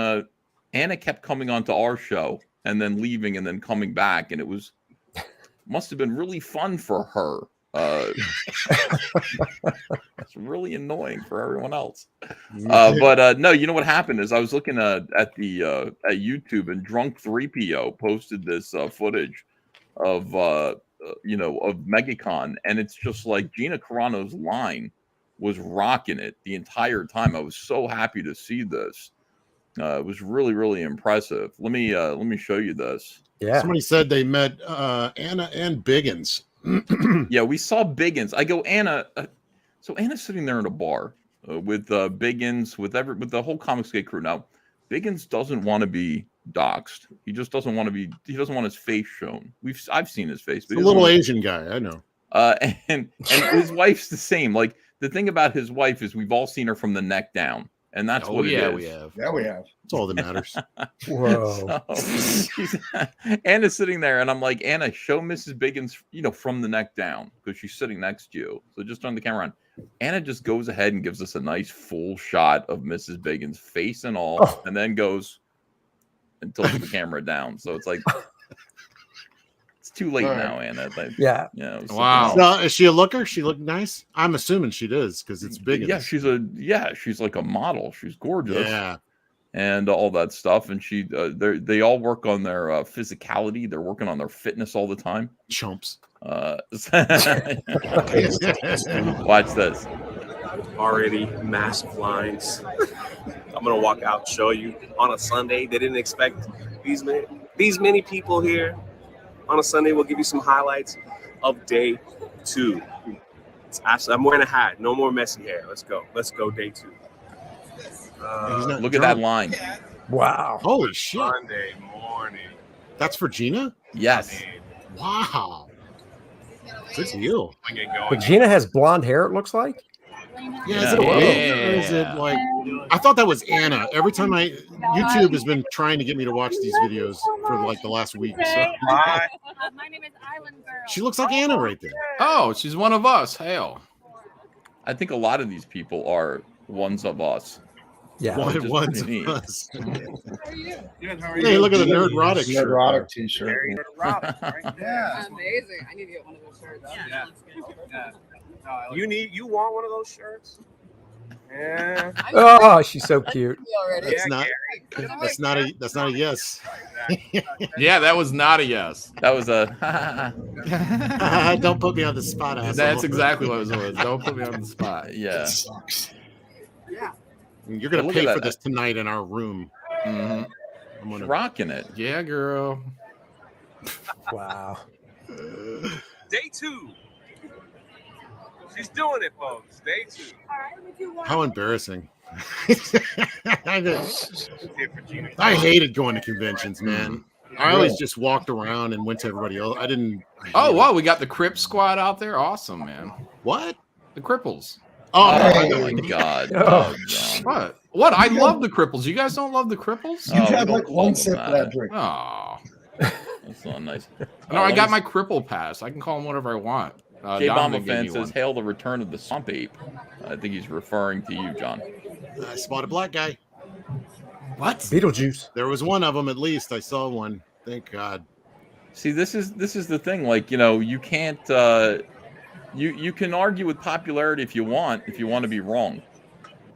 Anna kept coming onto our show and then leaving and then coming back, and must have been really fun for her. It's really annoying for everyone else. But no, you know what happened is I was looking at YouTube, and Drunk 3PO posted this footage of MegaCon, and it's just like Gina Carano's line was rocking it the entire time. I was so happy to see this. It was really, really impressive. Let me show you this. Yeah. Somebody said they met Anna and Biggins. Yeah, we saw Biggins. I go, Anna. So Anna's sitting there in a bar with Biggins, with the whole ComicsGate crew. Now, Biggins doesn't want to be doxxed. He just doesn't want to be. He doesn't want his face shown. I've seen his face. But a little Asian guy, I know. And his wife's the same. Like, the thing about his wife is we've all seen her from the neck down. And that's what it is. We have. Yeah, we have. That's all that matters. Whoa. Anna's sitting there, and I'm like, Anna, show Mrs. Biggins, from the neck down, because she's sitting next to you. So just turn the camera on. Anna just goes ahead and gives us a nice full shot of Mrs. Biggins' face and all, and then goes and tilts the camera down. So it's like, it's too late now, Anna. Yeah. Wow. So, is she a looker? She look nice? I'm assuming she does because it's Biggins. Yeah, she's like a model. She's gorgeous. Yeah. And all that stuff. And they all work on their physicality. They're working on their fitness all the time. Chumps. Watch this. Already massive lines. I'm gonna walk out, show you on a Sunday. They didn't expect these many people here on a Sunday. We'll give you some highlights. of day 2. I'm wearing a hat. No more messy hair. Let's go. Let's go day 2. Look at that line. Wow. Holy shit. Monday morning. That's for Gina? Yes. Wow. Good deal. But Gina has blonde hair, it looks like. Yeah, is it a wig or is it like? I thought that was Anna. Every time YouTube has been trying to get me to watch these videos for like the last week. So. My name is Island Girl. She looks like Anna right there. Oh, she's one of us. Hail. I think a lot of these people are ones of us. Yeah, ones pretty of neat. us. How are you? Good, how are you? Hey, look at the Nerdrotic shirt. Nerdrotic t-shirt. Yeah. Amazing. I need to get one of those shirts. You want one of those shirts? Yeah. Oh, she's so cute. That's not a yes. Yeah, that was not a yes. That was a. Don't put me on the spot, asshole. That's exactly what it was. Don't put me on the spot. Yeah. Yeah. You're gonna Look pay at for that. this tonight in our room. Mm-hmm. I'm gonna Rocking it. Yeah, girl. Wow. Day 2. She's doing it, folks. Day 2. How embarrassing. I hated going to conventions, man. I always just walked around and went to everybody else. Oh, wow. We got the Crip Squad out there. Awesome, man. What? The Cripples. Oh, my God. Oh, What? What? I love the Cripples. You guys don't love the Cripples? You've had like one sip of that drink. Oh. That's not nice. No, I got my Cripple pass. I can call him whatever I want. J Bomba Dominic gave fan me says, one. "Hail the return of the swamp ape." I think he's referring to you, John. I spotted a black guy. What? Beetlejuice. There was one of them at least. I saw one. Thank God. See, this is the thing. Like, you can't. You can argue with popularity if you want to be wrong.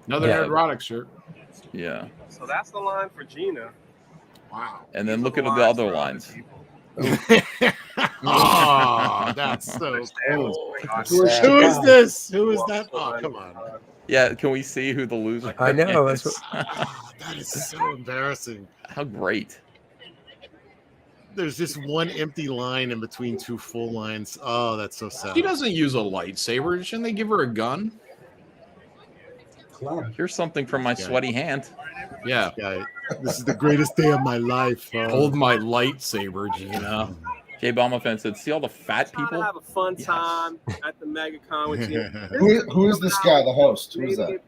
Another Nerdrotic shirt. Yeah. So that's the line for Gina. Wow. And then look at the other lines. Oh, that's so cool. Who is this? Who is that? Oh, come on. Yeah, can we see who the loser I know. is? That's what... That is so embarrassing. How great. There's just one empty line in between 2 full lines. Oh, that's so sad. He doesn't use a lightsaber. Shouldn't they give her a gun? Here's something from my sweaty hand. Yeah. This is the greatest day of my life. Hold my lightsaber, Gina. J Bomba fan said, "See all the fat Trying to people." have a fun time at the MegaCon with you. Who is this guy, the host? Who is that?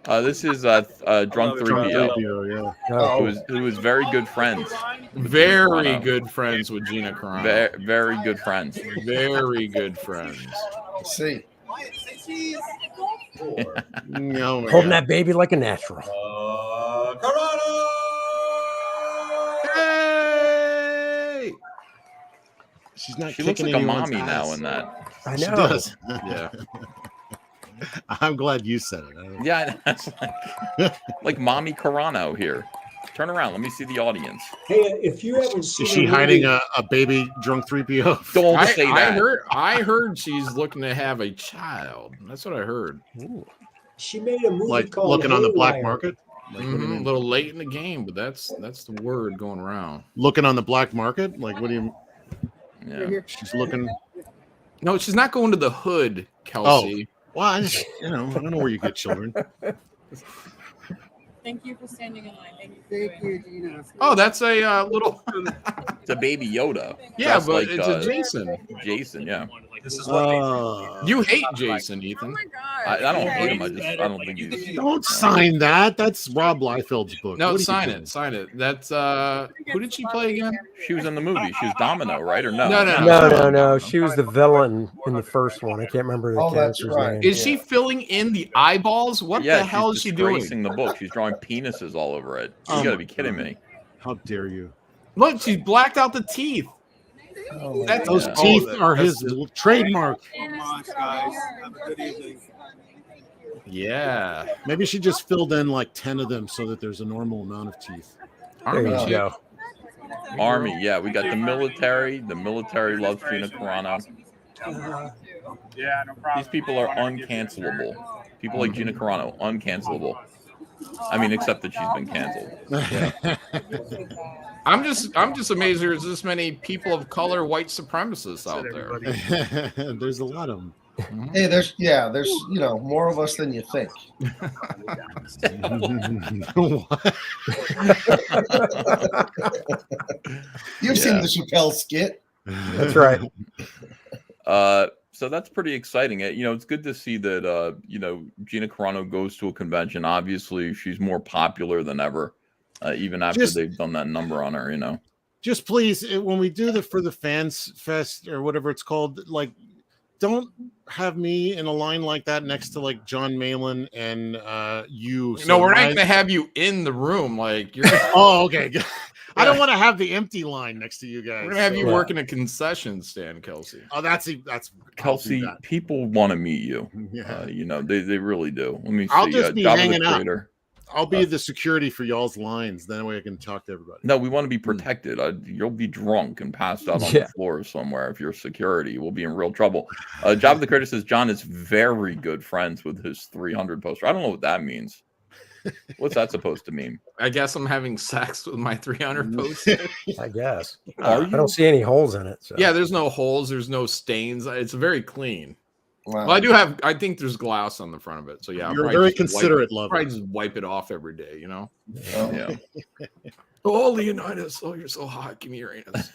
This is Drunk 3PO. Who was very good friends. Very good friends with Gina Carano. Very good friends. Very good friends. Let's see. No, Holding that baby like a natural. Hey! She's not. She looks like a anyone's mommy now ass. in that. I She know. does. Yeah. I'm glad you said it. Yeah, it's like mommy Carano here. Turn around. Let me see the audience. Hey, if you haven't seen Is she a hiding movie- a baby drunk 3PO? Don't say that. I heard she's looking to have a child. That's what I heard. She made a movie Like called looking on the black Haywire. market? Like, what do you A mean? little late in the game, but that's the word going around. Looking on the black market? Like, what do you? Yeah. She's looking. No, she's not going to the hood, Kelsey. Well, I just, I don't know where you get children. Thank you for standing in line. Thank you, Gina. Oh, that's a little. It's a baby Yoda. Yeah, dressed but it's a Jason. Jason, yeah. You hate Jason, Ethan. I don't hate him. I don't think he's. Don't sign that. That's Rob Liefeld's book. No, What are you sign doing? it. Sign it. That's who did she play again? She was in the movie. She was Domino, right? Or no? No. She was the villain in the first one. I can't remember the character's name. Is she filling in the eyeballs? What the hell is she doing? Disgracing the book. She's drawing penises all over it. You Oh gotta my be kidding God. me. How dare you? Look, she's blacked out the teeth. Those teeth are his trademark. Yeah. Maybe she just filled in like 10 of them so that there's a normal amount of teeth. There you go. Army, yeah. We got the military. The military loves Gina Carano. Yeah, no problem. These people are uncancelable. People like Gina Carano, uncancelable. I mean, except that she's been canceled. I'm just amazed there's this many people of color, white supremacists out there. There's a lot of them. Hey, there's more of us than you think. You've seen the Chappelle skit. That's right. So that's pretty exciting. It's good to see that Gina Carano goes to a convention. Obviously, she's more popular than ever, even after they've done that number on her. Just please, when we do for the Fans Fest or whatever it's called, like, don't have me in a line like that next to like John Malin and you. So no, we're not going to have you in the room. Like, you're. Oh, okay. I don't want to have the empty line next to you guys. We're gonna have you working a concession stand, Kelsey. Oh, that's Kelsey. People want to meet you. Yeah, they really do. Let me see. I'll just be hanging out. Creator. I'll be the security for y'all's lines. That way I can talk to everybody. No, we want to be protected. You'll be drunk and passed out on the floor somewhere. If you're security, we'll be in real trouble. Job the Creator says John is very good friends with his 300 poster. I don't know what that means. What's that supposed to mean? I guess I'm having sex with my 300 poster. I guess. I don't see any holes in it. So. Yeah, there's no holes. There's no stains. It's very clean. Wow. Well, I think there's glass on the front of it. So yeah, you're a very considerate lover. Probably just wipe it off every day, Yeah. Oh, Leonidas. Oh, you're so hot. Give me your anus.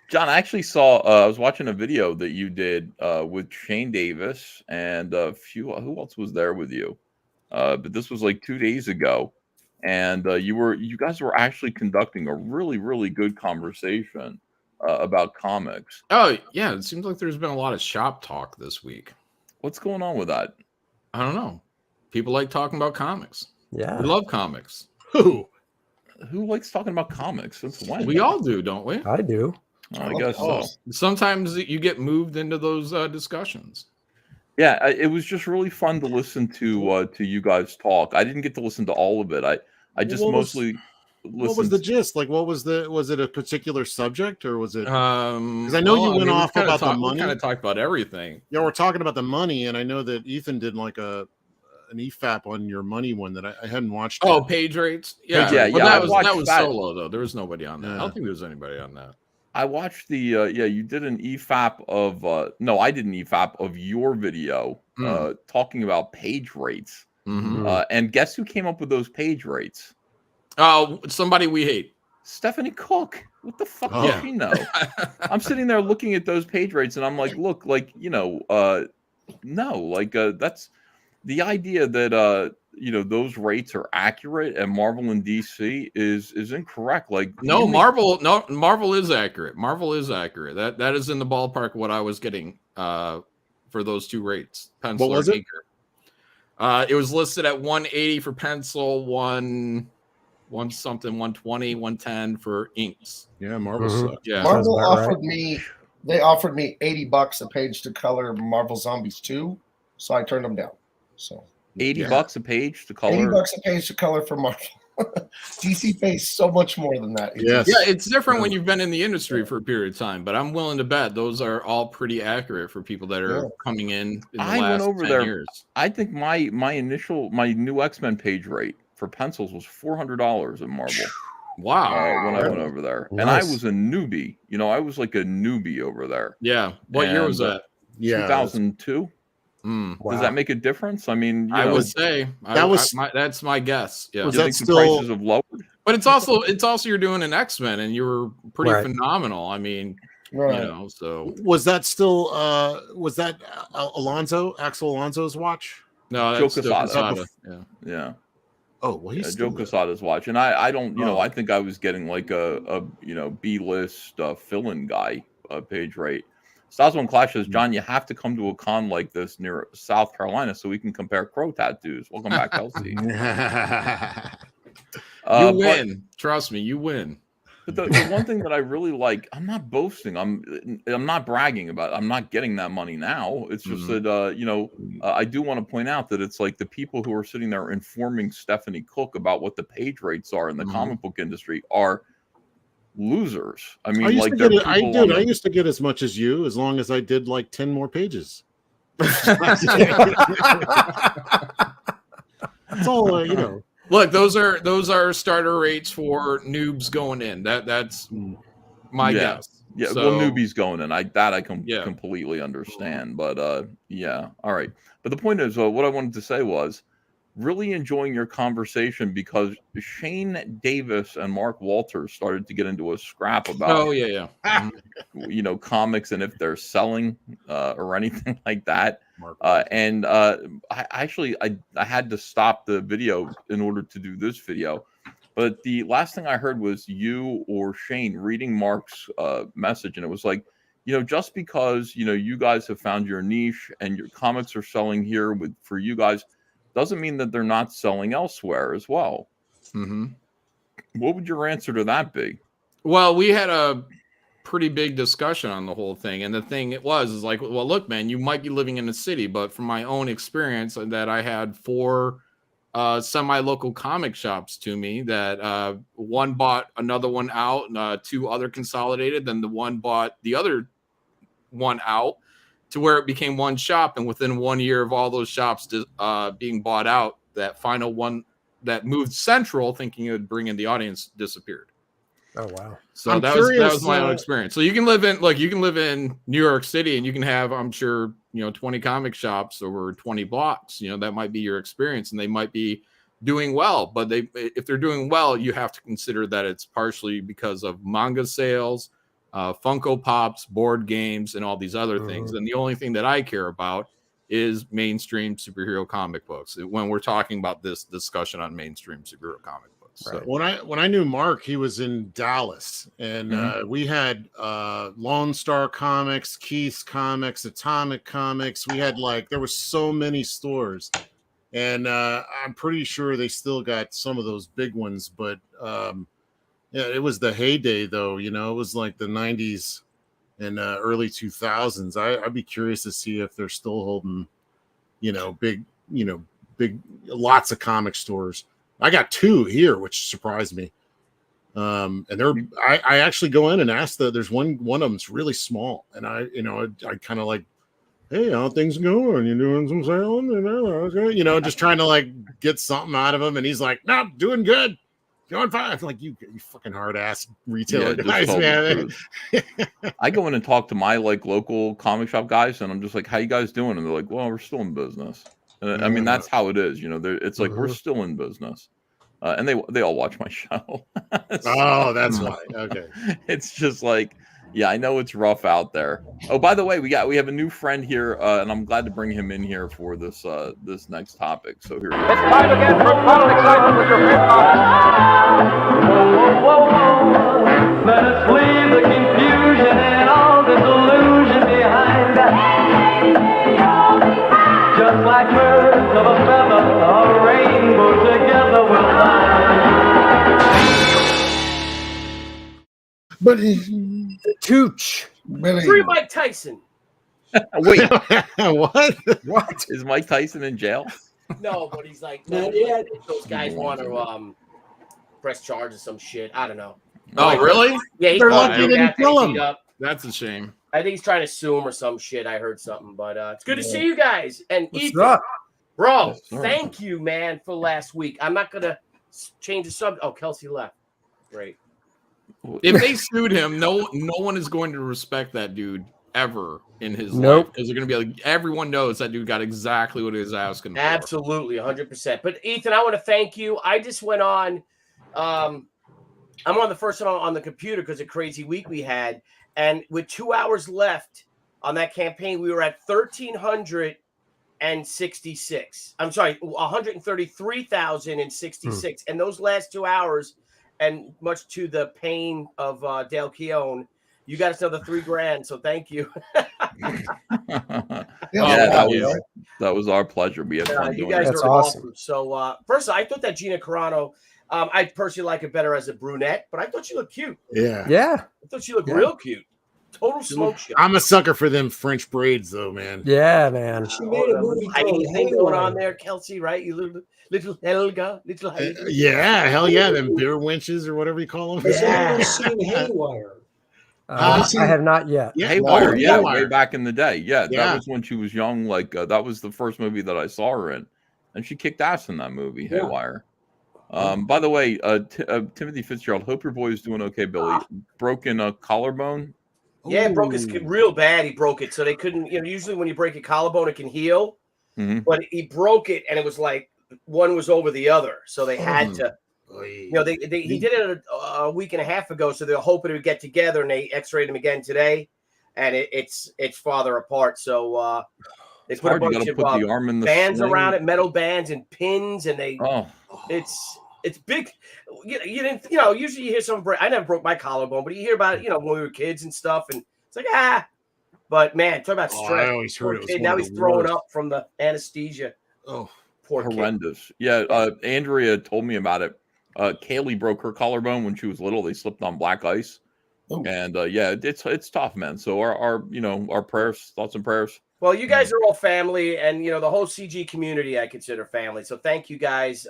John, I actually saw, I was watching a video that you did with Shane Davis and a few, who else was there with you? But this was like 2 days ago. And you guys were actually conducting a really, really good conversation about comics. Oh, yeah. It seems like there's been a lot of shop talk this week. What's going on with that? I don't know. People like talking about comics. Yeah. We love comics. Who likes talking about comics? Since when? We all do, don't we? I do. I guess so. Sometimes you get moved into those discussions. Yeah, it was just really fun to listen to you guys talk. I didn't get to listen to all of it. I just mostly listened. What was the gist? Like, was it a particular subject or was it? Because I know you went off about the money. We kind of talked about everything. Yeah, we're talking about the money, and I know that Ethan did like an EFAP on your money one that I hadn't watched. Oh, page rates. Yeah, that was solo though. There was nobody on that. I don't think there was anybody on that. I watched the you did an EFAP of no, I did an EFAP of your video talking about page rates. And guess who came up with those page rates? Oh, somebody we hate. Stephanie Cook. What the fuck does she know? I'm sitting there looking at those page rates and I'm like, look, like, no, like that's the idea that those rates are accurate and Marvel and DC is incorrect. Like Marvel is accurate. Marvel is accurate. That is in the ballpark of what I was getting for those two rates. Pencil what was or it? It was listed at 180 for pencil, one something, 120, 110 for inks. Yeah, Marvel sucked. Yeah. Marvel offered me $80 a page to color Marvel Zombies 2, so I turned them down. So $80 a page to color. $80 a page to color for Marvel. DC pays so much more than that. Yes. Yeah, it's different when you've been in the industry for a period of time, but I'm willing to bet those are all pretty accurate for people that are coming in the last 10 years. I think my new X-Men page rate for pencils was $400 in Marvel. Wow. When I went over there. Nice. And I was a newbie. I was like a newbie over there. Yeah. What year was that? 2002. Wow. Does that make a difference? I mean, I would say that's my guess. Yeah. Was you that think still the prices have lowered? But it's also you're doing an X-Men and you were pretty phenomenal. I mean, so was that still was that Axel Alonso's watch? No, that's Joe Quesada. Yeah. Oh, well, he's Joe Quesada's watch, and I don't, I think I was getting like a B-list fill-in guy page rate. Stazo and Clash says, John, you have to come to a con like this near South Carolina so we can compare crow tattoos. Welcome back, Kelsey. You win. Trust me, you win. But the one thing that I really like, I'm not boasting. I'm not bragging about it. I'm not getting that money now. It's just that, I do want to point out that it's like the people who are sitting there informing Stephanie Cook about what the page rates are in the comic book industry are losers. I mean, I used to get as much as you as long as I did like 10 more pages. That's all, Look, those are starter rates for noobs going in. That's my guess. Yeah, So, well, newbies going in. I completely understand. But yeah, all right. But the point is, what I wanted to say was really enjoying your conversation because Shane Davis and Mark Walters started to get into a scrap about oh yeah. comics and if they're selling or anything like that. And I had to stop the video in order to do this video. But the last thing I heard was you or Shane reading Mark's message, and it was like, just because you guys have found your niche and your comics are selling here for you guys, doesn't mean that they're not selling elsewhere as well. Mm-hmm. What would your answer to that be? Well, we had a pretty big discussion on the whole thing, and the thing is like, well, look, man, you might be living in a city, but from my own experience, that I had 4 semi-local comic shops to me that one bought another one out, and 2 other consolidated, then the one bought the other one out, to where it became one shop, and within 1 year of all those shops being bought out, that final one that moved central, thinking it would bring in the audience, disappeared. Oh wow! So that was my own experience. So you can live in New York City, and you can have, I'm sure, 20 comic shops over 20 blocks. That might be your experience, and they might be doing well. But if they're doing well, you have to consider that it's partially because of manga sales, Funko Pops, board games, and all these other things. And the only thing that I care about is mainstream superhero comic books when we're talking about this discussion on mainstream superhero comic books. Right. So When I knew Mark, he was in Dallas, and we had Lone Star Comics, Keith's Comics, Atomic Comics. We had there was so many stores, and I'm pretty sure they still got some of those big ones, but yeah, it was the heyday, though. It was like the 90s and early 2000s. I'd be curious to see if they're still holding, big, lots of comic stores. I got 2 here, which surprised me. And I actually go in and ask there's one of them's really small, and I kind of like, hey, how things going? You doing some selling? Just trying to get something out of him, and he's like, no, doing good. Going fine. I'm like, you fucking hard ass retailer guys, man. I go in and talk to my local comic shop guys, and I'm just like, how you guys doing? And they're like, well, we're still in business. And I mean, that's how it is. It's like we're still in business. And they all watch my show. Oh, that's why. Okay. It's just like, yeah, I know it's rough out there. Oh, by the way, we have a new friend here, and I'm glad to bring him in here for this this next topic. So here he is. It's time again for Total Excitement with your fifth Let us leave the confusion and all disillusion behind. Just like birds of a feather, a rainbow together will fly. But Tooch. Free Mike Tyson. Wait, what? Is Mike Tyson in jail? No, but he's like, Not yet. those guys want to press charge or some shit. I don't know. Oh, really? Yeah, he's They're lucky they didn't kill him. That's a shame. I think he's trying to sue him or some shit. I heard something, but it's good to see you guys. And What's Ethan, up? bro, Yes, sir. thank you, man, for last week. I'm not gonna change the subject. Oh, Kelsey left. Great. If they sued him, no one is going to respect that dude ever in his Nope. life. Because they're going to be like, everyone knows that dude got exactly what he was asking for. Absolutely, 100%. But Ethan, I want to thank you. I just went on. I'm on the first one on the computer because of crazy week we had, and with 2 hours left on that campaign, we were at 1,366. I'm sorry, 133,066. And those last 2 hours, and much to the pain of Dale Keown, you got us another $3,000. So thank you. That was our pleasure. We had fun You doing guys it. That's are awesome. awesome. So first, I thought that Gina Carano, I personally like it better as a brunette, but I thought she looked cute. Yeah. Yeah. I thought she looked real cute. Total smoke show. I'm a sucker for them French braids, though, man. Yeah, man. She made a movie called Anything going on Haywire. there, Kelsey, right? You little Helga, little Helga. Yeah, hell yeah, them beer winches or whatever you call them. Has anyone seen Haywire? I have not yet. Yeah, Haywire, yeah, Haywire. way back in the day. Yeah, Yeah. that was when she was young. That was the first movie that I saw her in, and she kicked ass in that movie, Yeah. Haywire. By the way, Timothy Fitzgerald, hope your boy is doing okay, Billy. Broken a collarbone. Yeah, it broke his real bad. He broke it, so they couldn't. Usually when you break a collarbone, it can heal. Mm-hmm. But he broke it, and it was like one was over the other, so they had to. He did it a week and a half ago, so they're hoping to get together, and they X-rayed him again today, and it's farther apart. So they put a bunch of the arm in the bands sling. around it, metal bands and pins, and they. It's big. You didn't. Usually you hear someone break. I never broke my collarbone, but you hear about it. When we were kids and stuff, and it's like But man, talk about stress. I always heard it was now he's throwing up from the anesthesia. Oh, poor horrendous. Kid. Yeah, Andrea told me about it. Kaylee broke her collarbone when she was little. They slipped on black ice, and it's tough, man. So our prayers, thoughts and prayers. Well, you guys are all family, and the whole CG community I consider family. So thank you guys.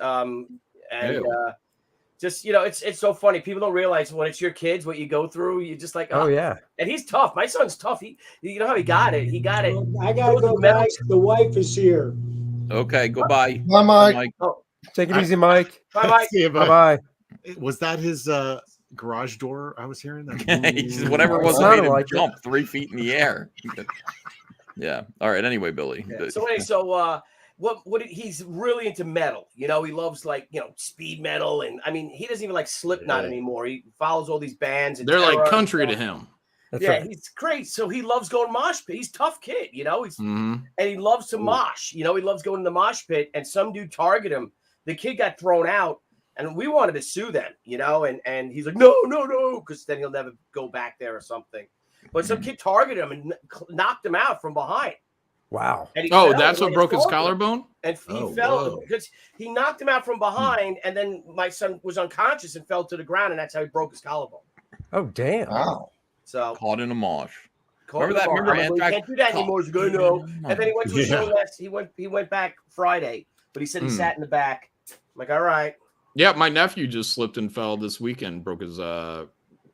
Just it's so funny. People don't realize when it's your kids what you go through. You just like, oh yeah. And he's tough. My son's tough. He how he got it. He got it. I gotta go, guys. The wife is here. Okay, goodbye. Bye, Mike. Oh. Take it easy, Mike. Bye, Mike. See you, bye. Bye. Was that his garage door? I was hearing that. Whatever it was, made him jump 3 feet in the air. Yeah. All right. Anyway, Billy. Yeah. What he's really into metal. He loves speed metal, and I mean he doesn't even like Slipknot anymore. He follows all these bands. And they're like country to him. He's great. So he loves going mosh pit. He's a tough kid, and he loves to mosh. He loves going to the mosh pit. And some dude targeted him. The kid got thrown out, and we wanted to sue them. And he's like, no, because then he'll never go back there or something. But some kid targeted him and knocked him out from behind. Wow. That's what broke his collarbone? And he fell because he knocked him out from behind, and then my son was unconscious and fell to the ground, and that's how he broke his collarbone. Oh, damn. Wow. So caught in a mosh. Remember that? Remember he can't do that anymore. He's going no. And then he went to a show he went back Friday, but he said he sat in the back. I'm like, all right. Yeah, my nephew just slipped and fell this weekend, broke his I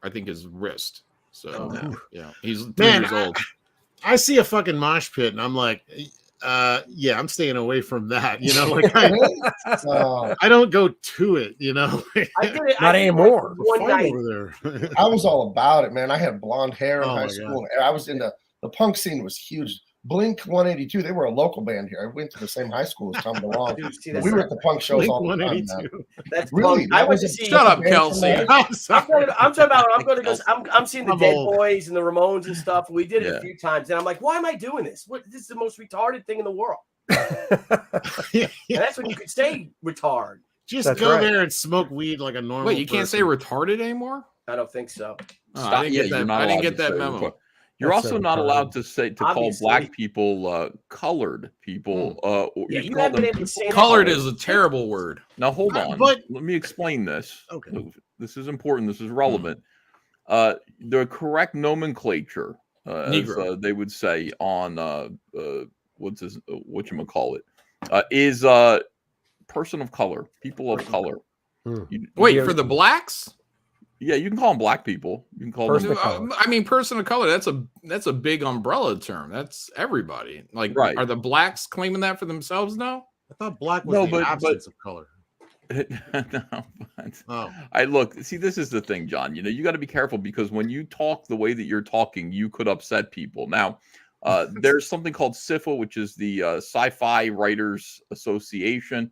think his wrist. So he's 3 years old. I see a fucking mosh pit, and I'm like, I'm staying away from that. I don't go to it. I did it. Not anymore. One night over there. I was all about it, man. I had blonde hair in high school. And I was in the punk scene was huge. Blink 182, they were a local band here. I went to the same high school as Tom DeLonge. We were at the punk shows Blink all the time. 182. That's really. I went to see. Shut up, Kelsey. I'm talking about. I'm seeing the Dead Boys and the Ramones and stuff. We did it a few times, and I'm like, why am I doing this? This is the most retarded thing in the world. And that's when you could say retard. Just go there and smoke weed like a normal. Wait, you can't say retarded anymore? I don't think so. I didn't get that memo. You're also not allowed to call black people colored people. You haven't been able to say colored is a terrible word. Now hold on. Let me explain this. Okay. This is important. This is relevant. The correct nomenclature, as they would say on whatchamacallit, is person of color, people of color. Wait, for the blacks? Yeah, you can call them black people. You can call them. I mean, person of color. That's a big umbrella term. That's everybody. Like, are the blacks claiming that for themselves now? I thought black was the absence of color. I look. See, this is the thing, John. You got to be careful because when you talk the way that you're talking, you could upset people. Now, there's something called SIFA, which is the Sci-Fi Writers Association.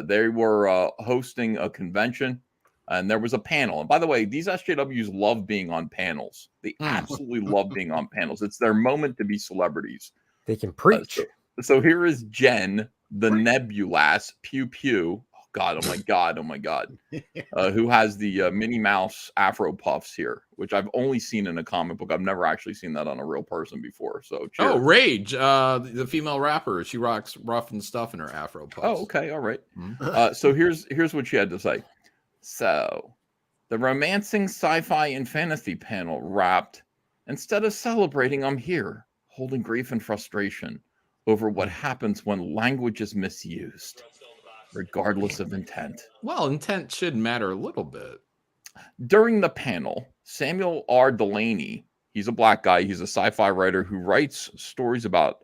They were hosting a convention. And there was a panel. And by the way, these SJWs love being on panels. They absolutely love being on panels. It's their moment to be celebrities. They can preach. So here is Jen, the Nebulas, Pew Pew. Oh, God. Oh, my God. Who has the Minnie Mouse Afro puffs here, which I've only seen in a comic book. I've never actually seen that on a real person before. So cheers. Oh, Rage, the female rapper. She rocks rough and stuff in her Afro puffs. Oh, okay. All right. So here's what she had to say. So, the romancing sci-fi and fantasy panel wrapped. Instead of celebrating, I'm here, holding grief and frustration over what happens when language is misused, regardless of intent. Well, intent should matter a little bit. During the panel, Samuel R. Delaney, he's a black guy, he's a sci-fi writer who writes stories about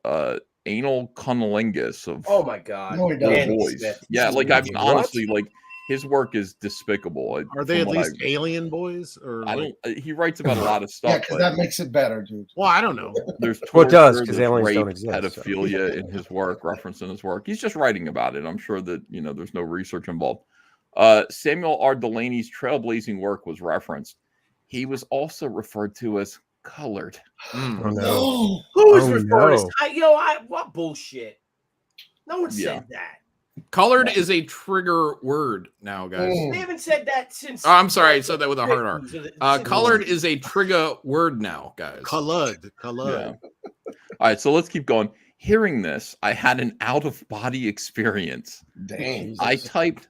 anal cunnilingus of oh my God, boys. Yeah, like I mean, honestly, like his work is despicable. Are they at least alien boys? Or I don't. He writes about a lot of stuff. Yeah, because that makes it better, dude. Well, I don't know. There's Well, it torture, does, 'cause there's aliens rape, don't exist, so. pedophilia in his work, reference in his work. He's just writing about it. I'm sure that there's no research involved. Samuel R. Delaney's trailblazing work was referenced. He was also referred to as colored. Oh, no. Who's Oh, referring no. to what bullshit? No one said that. Colored is a trigger word now, guys. They haven't said that since. Oh, I'm sorry, I said that with a hard R. Since- Colored is a trigger word now, guys. Colored. Yeah. All right, so let's keep going. Hearing this, I had an out-of-body experience. Dang. I typed,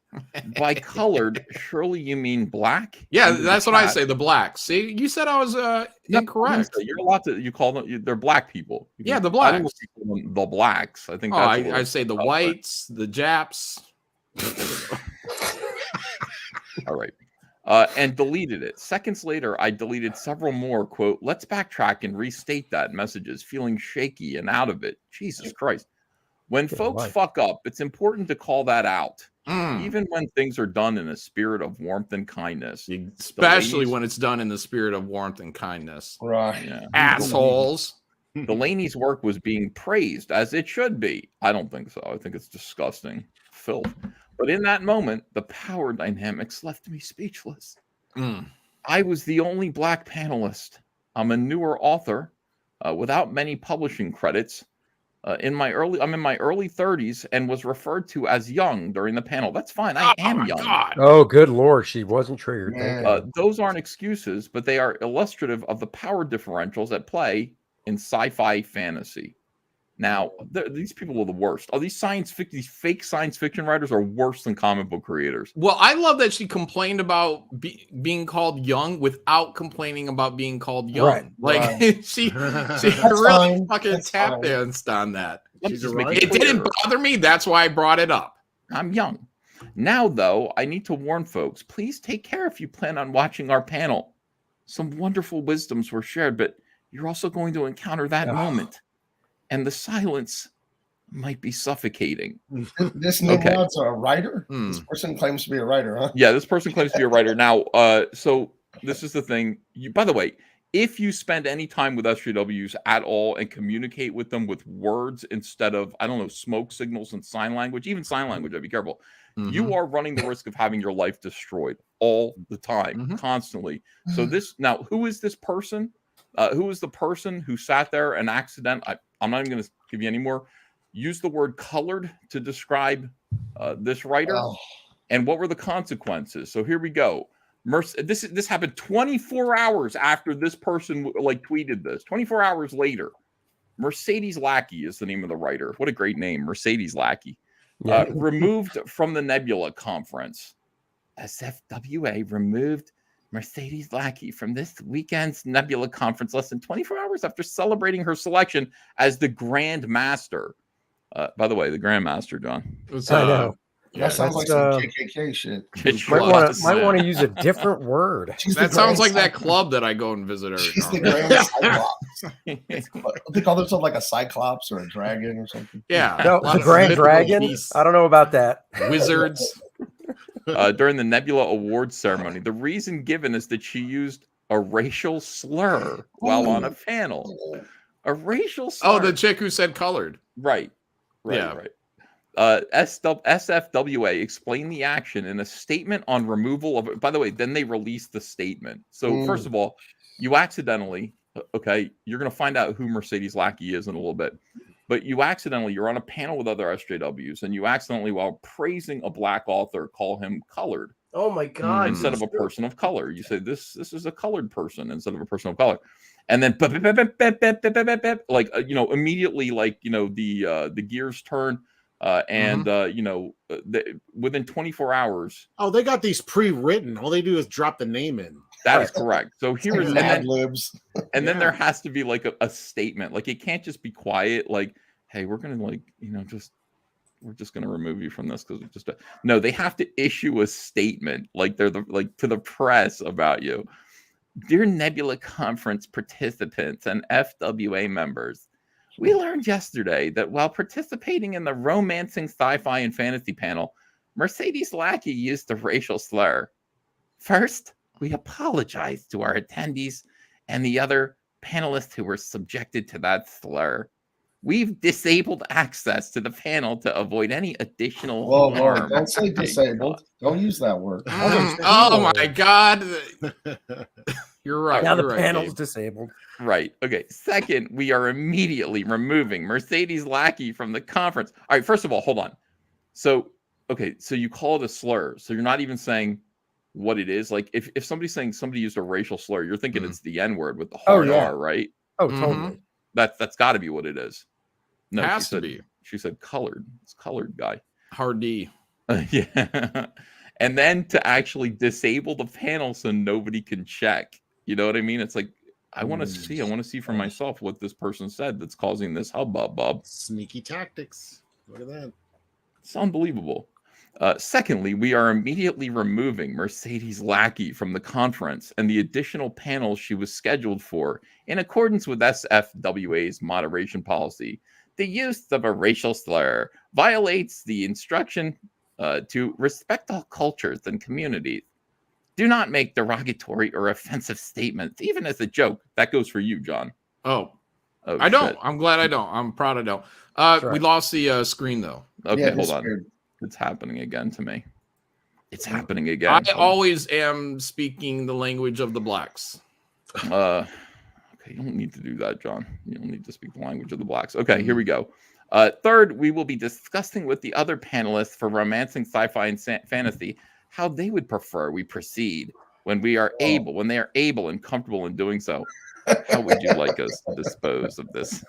by colored, surely you mean black? Yeah, Into the that's what I chat. say. The blacks. See, you said I was incorrect. You're allowed to. You call them. They're black people. Yeah, the I don't know blacks. if you call them the blacks. I think. Oh, That's a little I say the tough, but- whites, the Japs. All right. And deleted it. Seconds later, I deleted several more, quote, let's backtrack and restate that messages, feeling shaky and out of it. Jesus Christ. When folks fuck up, it's important to call that out, even when things are done in a spirit of warmth and kindness. Especially when it's done in the spirit of warmth and kindness. Right. Yeah. Assholes. Delaney's work was being praised, as it should be. I don't think so. I think it's disgusting filth. But in that moment, the power dynamics left me speechless. I was the only black panelist. I'm a newer author without many publishing credits. I'm in my early 30s and was referred to as young during the panel. That's fine. I am young. God. Oh, good Lord. She wasn't triggered. Thank God. Those aren't excuses, but they are illustrative of the power differentials at play in sci-fi fantasy. Now, these people are the worst. These fake science fiction writers are worse than comic book creators. Well, I love that she complained about being called young without complaining about being called young. Right. Like she really fucking tap danced on that. It didn't bother me. That's why I brought it up. I'm young. Now, though, I need to warn folks, please take care if you plan on watching our panel. Some wonderful wisdoms were shared, but you're also going to encounter that moment. And the silence might be suffocating. This Nimrod's a writer? This person claims to be a writer, huh? Yeah, this person claims to be a writer. Now, so this is the thing. By the way, if you spend any time with SJWs at all and communicate with them with words instead of, I don't know, smoke signals and sign language, even sign language, I'd be careful. You are running the risk of having your life destroyed all the time, constantly. So now, who is this person? Who is the person who sat there and I'm not even going to give you any more. Use the word colored to describe this writer. And what were the consequences? So here we go. This happened 24 hours after this person tweeted this. 24 hours later. Mercedes Lackey is the name of the writer. What a great name, Mercedes Lackey. Removed from the Nebula conference. SFWA removed Mercedes Lackey from this weekend's Nebula conference less than 24 hours after celebrating her selection as the Grand Master. By the way, the Grand Master, John. I know. That sounds like some KKK shit. Might want to use a different word. That sounds like that club that I go and visit every She's the Grand Cyclops. They call themselves like a Cyclops or a dragon or something. Yeah. No, the Grand Dragon? I don't know about that. Wizards. During the Nebula Awards ceremony, the reason given is that she used a racial slur while on a panel. A racial slur. Oh, the chick who said colored. Right. SFWA explained the action in a statement on removal of. By the way, then they released the statement. So first of all, you accidentally, you're going to find out who Mercedes Lackey is in a little bit. But you're on a panel with other SJWs, and you accidentally, while praising a black author, call him colored. Oh my God! Instead of a person of color, you say this is a colored person instead of a person of color, and then immediately the gears turn, within 24 hours. Oh, they got these pre-written. All they do is drop the name in. That is correct. So here is libs. And then there has to be a statement. It can't just be quiet. Hey, we're gonna we're just gonna remove you from this because no. They have to issue a statement. They're to the press about you. Dear Nebula Conference participants and FWA members, we learned yesterday that while participating in the romancing sci-fi and fantasy panel, Mercedes Lackey used a racial slur. First, we apologize to our attendees and the other panelists who were subjected to that slur. We've disabled access to the panel to avoid any additional Whoa, harm. don't say disabled. Don't use that word. Oh my God. You're right. Now the you're right, panel's Gabe. disabled. Right. Okay. Second, we are immediately removing Mercedes Lackey from the conference. All right. First of all, hold on. So, okay. So you call it a slur. So you're not even saying what it is. Like if somebody's saying somebody used a racial slur, you're thinking it's the N word with the hard R, right? Oh, totally. That's got to be what it is. No, Has she to said, be. She said colored. It's colored guy. Hard D. Yeah. And then to actually disable the panel so nobody can check. You know what I mean? It's like, I want to see for myself what this person said that's causing this hubbub. Sneaky tactics. Look at that. It's unbelievable. Secondly, we are immediately removing Mercedes Lackey from the conference and the additional panels she was scheduled for in accordance with SFWA's moderation policy. The use of a racial slur violates the instruction to respect all cultures and communities. Do not make derogatory or offensive statements, even as a joke. That goes for you, John. Oh, Oh, I don't. shit. I'm glad I don't. I'm proud I don't. We lost the screen though. Okay, hold on. It's happening again to me. It's happening again. I always am speaking the language of the blacks. Okay, you don't need to do that, John. You don't need to speak the language of the blacks. Okay, here we go. Third, we will be discussing with the other panelists for romancing sci-fi and fantasy how they would prefer we proceed when they are able and comfortable in doing so. How would you like us to dispose of this?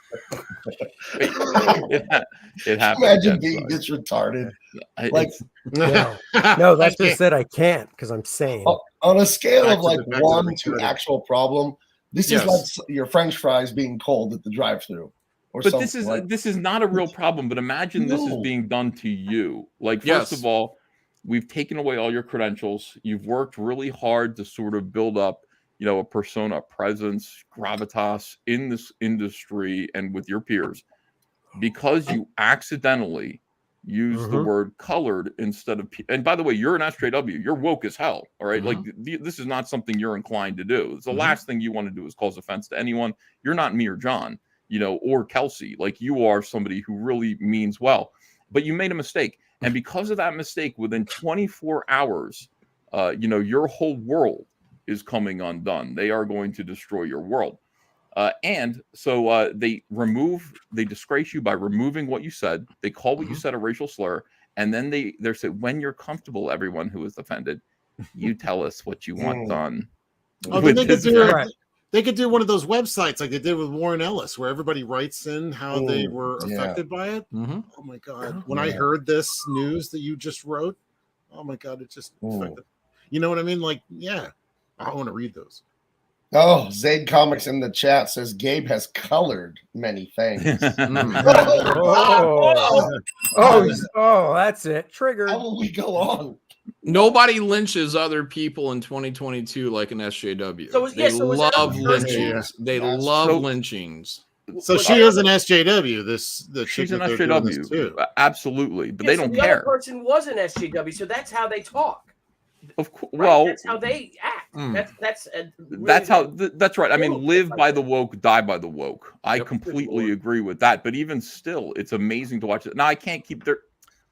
It happened. Imagine being this retarded. Like, no, that's just that I can't because I'm sane. On a scale Back of to like the- back to the 1 to retarded. actual problem, this Yes. is like your French fries being cold at the drive-thru. But this is not a real problem. But imagine this is No. being done to you. Like, first Yes. of all, we've taken away all your credentials. You've worked really hard to sort of build up, a persona, presence, gravitas in this industry and with your peers. Because you accidentally use the word colored instead of, and by the way, you're an SJW. You're woke as hell. All right? Like this is not something you're inclined to do. It's the last thing you want to do is cause offense to anyone. You're not me or John, or Kelsey. Like, you are somebody who really means well, but you made a mistake. And because of that mistake, within 24 hours, your whole world is coming undone. They are going to destroy your world. And so they disgrace you by removing what you said. They call what you said a racial slur. And then they say, when you're comfortable, everyone who is offended, you tell us what you want done. Oh, then they could do one of those websites like they did with Warren Ellis, where everybody writes in how they were affected by it. Oh my God. When I heard this news that you just wrote, oh my God, it just affected. You know what I mean? Like, yeah, I want to read those. Oh, Zayd Comics in the chat says Gabe has colored many things. That's it. Triggered. How will we go on? Nobody lynches other people in 2022 like an SJW. They love lynchings. They love lynchings. So she is an SJW. She's chick an that they're doing this SJW, too. absolutely, but they don't the care. other person was an SJW, so that's how they talk. Of course, Right? well, That's how they act. That's really that's how. good. That's right. I mean, live by the woke, die by the woke. I completely agree with that. But even still, it's amazing to watch it. Now I can't keep there.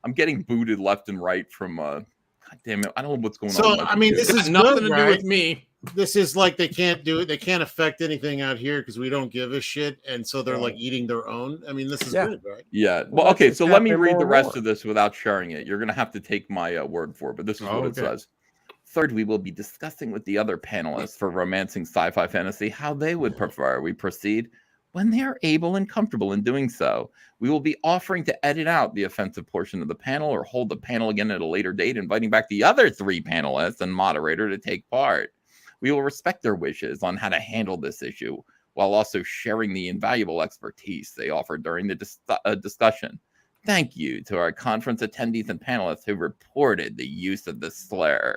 I'm getting booted left and right from. God damn it! I don't know what's going on. So with my I mean, this computer. is nothing good, to do right? with me. This is like they can't do it. They can't affect anything out here because we don't give a shit, and so they're like eating their own. I mean, this is good, right? Yeah. Well, okay. So let me read the rest of this without sharing it. You're gonna have to take my word for it, but this is what it says. Third, we will be discussing with the other panelists for romancing sci-fi fantasy how they would prefer we proceed when they are able and comfortable in doing so. We will be offering to edit out the offensive portion of the panel or hold the panel again at a later date, inviting back the other 3 panelists and moderator to take part. We will respect their wishes on how to handle this issue while also sharing the invaluable expertise they offered during the discussion. Thank you to our conference attendees and panelists who reported the use of the slur.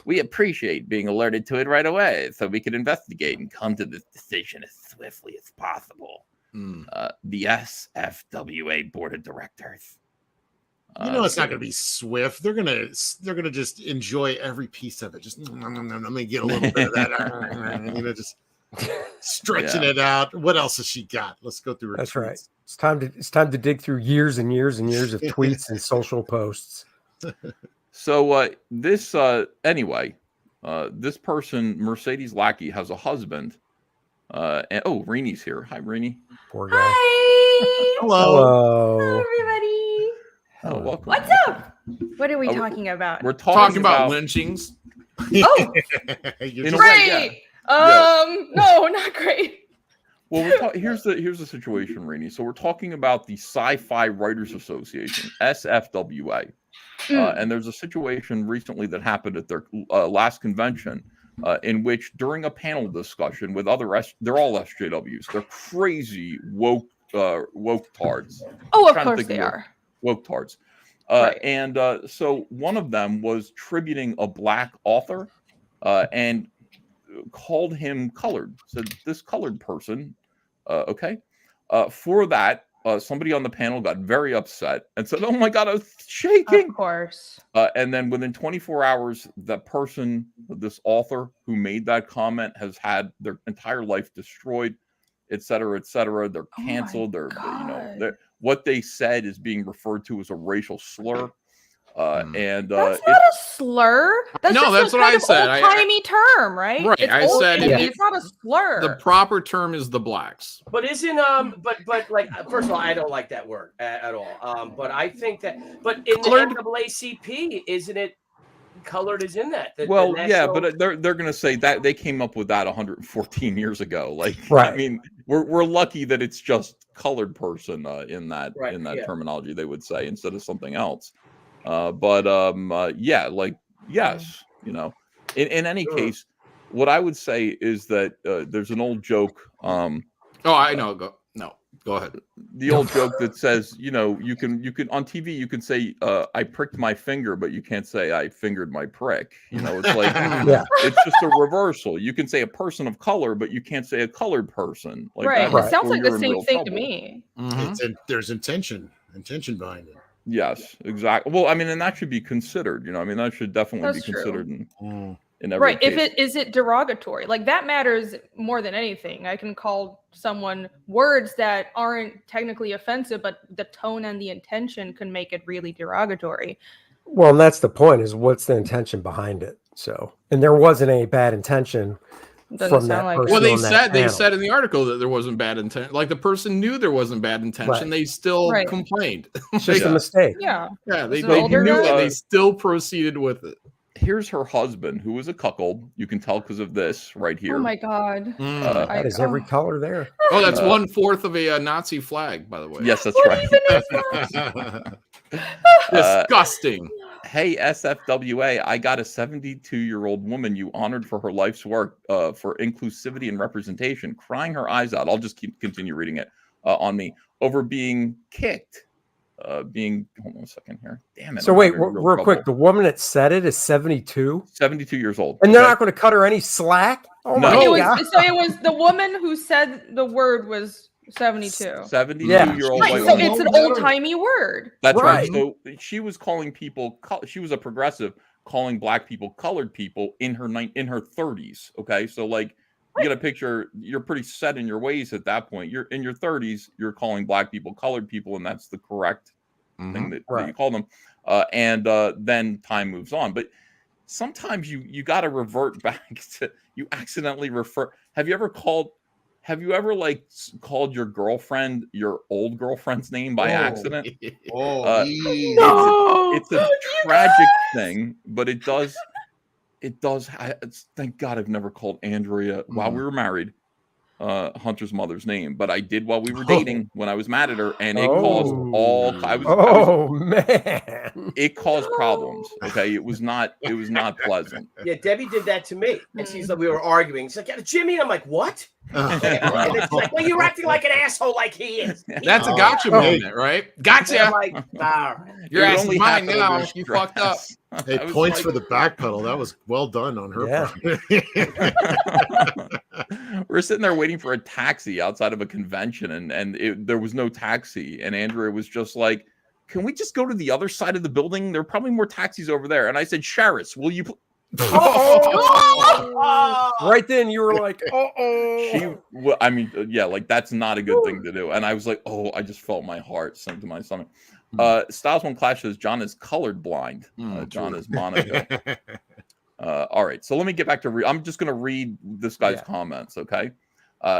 We appreciate being alerted to it right away so we can investigate and come to this decision as swiftly as possible. The SFWA Board of Directors. It's not going to be swift. They're gonna just enjoy every piece of it. Just let me get a little bit of that. Just stretching it out. What else has she got? Let's go through her. That's tweets. right. It's time to dig through years and years and years of tweets and social posts. So this anyway, this person, Mercedes Lackey, has a husband. And Reenie's here. Hi, Reenie. Poor guy. Hi. Hello. Hello, everybody. Oh, welcome. What's up? What are we talking about? We're talking about lynchings. Oh, great. No, not great. Well, here's the situation, Rainey. So we're talking about the Sci-Fi Writers Association, SFWA, and there's a situation recently that happened at their last convention, in which during a panel discussion with they're all SJWs. They're crazy woke tards. Oh, of course they are. Woke tards. Right. And so one of them was tributing a black author, and called him colored. Said this colored person. For that, somebody on the panel got very upset and said, "Oh my God, I was shaking." Of course. And then within 24 hours, that person, this author who made that comment, has had their entire life destroyed, et cetera, et cetera. They're canceled. They're what they said is being referred to as a racial slur. And that's not a slur. That's no, that's what I said. Old-timey term, right? Right. It's I said it's not a slur. The proper term is the blacks. But isn't but like first of all, I don't like that word at all. But I think that in Colored? the NAACP, isn't it colored is in that? Well, yeah, but they're going to say that they came up with that 114 years ago. Like, right. I mean, we're lucky that it's just colored person in that terminology, they would say, instead of something else. Yeah, like, yes, in any case, what I would say is that there's an old joke. I know. Go ahead. The old joke that says, you can on TV, you can say, I pricked my finger, but you can't say I fingered my prick. It's like, it's just a reversal. You can say a person of color, but you can't say a colored person. Like right. That, it sounds like the same thing to me. Mm-hmm. There's intention behind it. Yes, exactly. Well, I mean, and that should be considered. That should definitely be considered in every right. case. Is it derogatory? Like that matters more than anything. I can call someone words that aren't technically offensive, but the tone and the intention can make it really derogatory. Well, and that's the point: is what's the intention behind it? So, and there wasn't any bad intention. From that person. Well, they said in the article that there wasn't bad intent. Like the person knew there wasn't bad intention. Right. They still complained. It's just a mistake. Yeah. Yeah. They knew and they still proceeded with it. Here's her husband, who is a cuckold. You can tell because of this right here. Oh my God. That is every color there. Oh, that's 1/4 of a Nazi flag, by the way. Yes, that's right. Disgusting. Hey, SFWA, I got a 72-year-old woman you honored for her life's work for inclusivity and representation, crying her eyes out. I'll just continue reading it on me over being kicked. Hold on a second here. Damn it. So wait, real quick. The woman that said it is 72? 72 years old. And they're not going to cut her any slack? Oh my God. So it was the woman who said the word was 72. 72-year-old right, white so woman. it's an old-timey word. That's right. So she was calling people, she was a progressive, calling black people colored people in her 30s. Okay, so like you get a picture, you're pretty set in your ways at that point. You're in your 30s, you're calling black people colored people, and that's the correct thing that you call them. And then time moves on. But sometimes you got to revert back to, you accidentally refer. Have you ever called your girlfriend your old girlfriend's name by accident? It's a tragic thing, but it does. Thank God I've never called Andrea while we were married Hunter's mother's name, but I did while we were dating when I was mad at her, and it caused man, it caused problems. Okay, it was not pleasant. Yeah, Debbie did that to me, and she's like, we were arguing. She's like, yeah, Jimmy, and I'm like, what? And it's like, well, you're acting like an asshole, like he is. That's a gotcha moment, right? Gotcha. I'm like, all right. You're asking mine now. You fucked up. Hey, points for the back pedal. That was well done on her part. We're sitting there waiting for a taxi outside of a convention, and there was no taxi. And Andrea was just like, can we just go to the other side of the building? There are probably more taxis over there. And I said, Charis, will you? Right then, you were like, I mean, yeah, like that's not a good thing to do. And I was like, oh, I just felt my heart sink to my stomach. Styles One Clash says John is colorblind. John is monocle. All right, so let me get back to I'm just going to read this guy's comments, okay?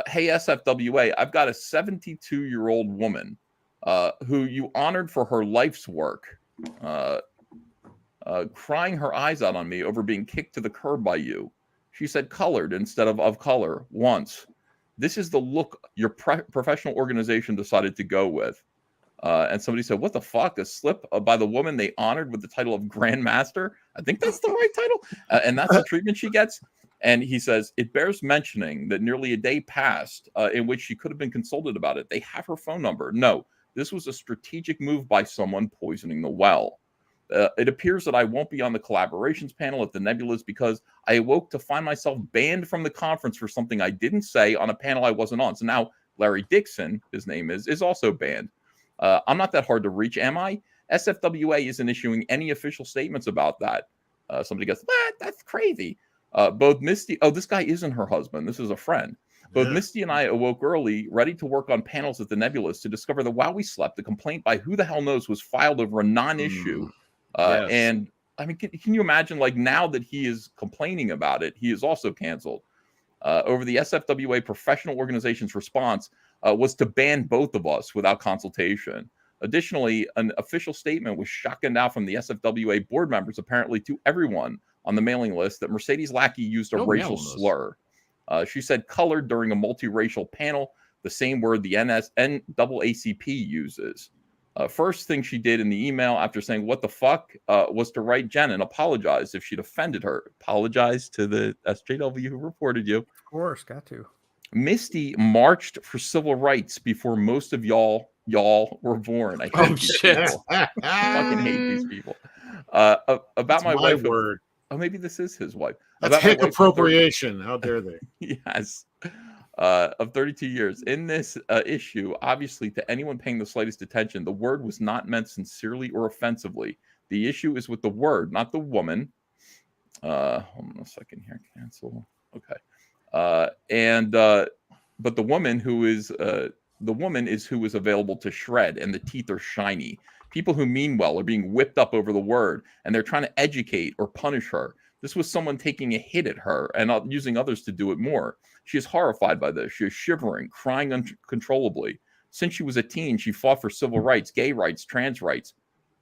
Hey, SFWA, I've got a 72-year-old woman who you honored for her life's work, crying her eyes out on me over being kicked to the curb by you. She said colored instead of color once. This is the look your professional organization decided to go with. And somebody said, what the fuck? A slip by the woman they honored with the title of Grandmaster? I think that's the right title. And that's the treatment she gets. And he says, it bears mentioning that nearly a day passed in which she could have been consulted about it. They have her phone number. No, this was a strategic move by someone poisoning the well. It appears that I won't be on the collaborations panel at the Nebulas because I awoke to find myself banned from the conference for something I didn't say on a panel I wasn't on. So now Larry Dixon, his name is also banned. I'm not that hard to reach, am I? SFWA isn't issuing any official statements about that. Somebody goes, what? That's crazy. Both Misty, this guy isn't her husband. This is a friend. Both Misty and I awoke early, ready to work on panels at the Nebulas to discover that while we slept, the complaint by who the hell knows was filed over a non-issue. And I mean, can you imagine, like, now that he is complaining about it, he is also canceled. Over the SFWA professional organization's response was to ban both of us without consultation. Additionally, an official statement was shotgunned out from the SFWA board members, apparently to everyone on the mailing list, that Mercedes Lackey used a racial slur. She said colored during a multiracial panel, the same word the NAACP uses. First thing she did in the email after saying what the fuck was to write Jen and apologize if she'd offended her. Apologize to the SJW who reported you. Of course, got to. Misty marched for civil rights before most of y'all were born. I hate these people. I fucking hate these people. About that's my wife. Word. Oh, maybe this is his wife. That's hick appropriation. How dare they? Yes. Of 32 years. In this issue, obviously, to anyone paying the slightest attention, the word was not meant sincerely or offensively. The issue is with the word, not the woman. Hold on a second here. Cancel. Okay. But the woman who is who is available to shred, and the teeth are shiny. People who mean well are being whipped up over the word, and they're trying to educate or punish her. This was someone taking a hit at her and using others to do it more. She is horrified by this. She is shivering, crying uncontrollably. Since she was a teen, she fought for civil rights, gay rights, trans rights.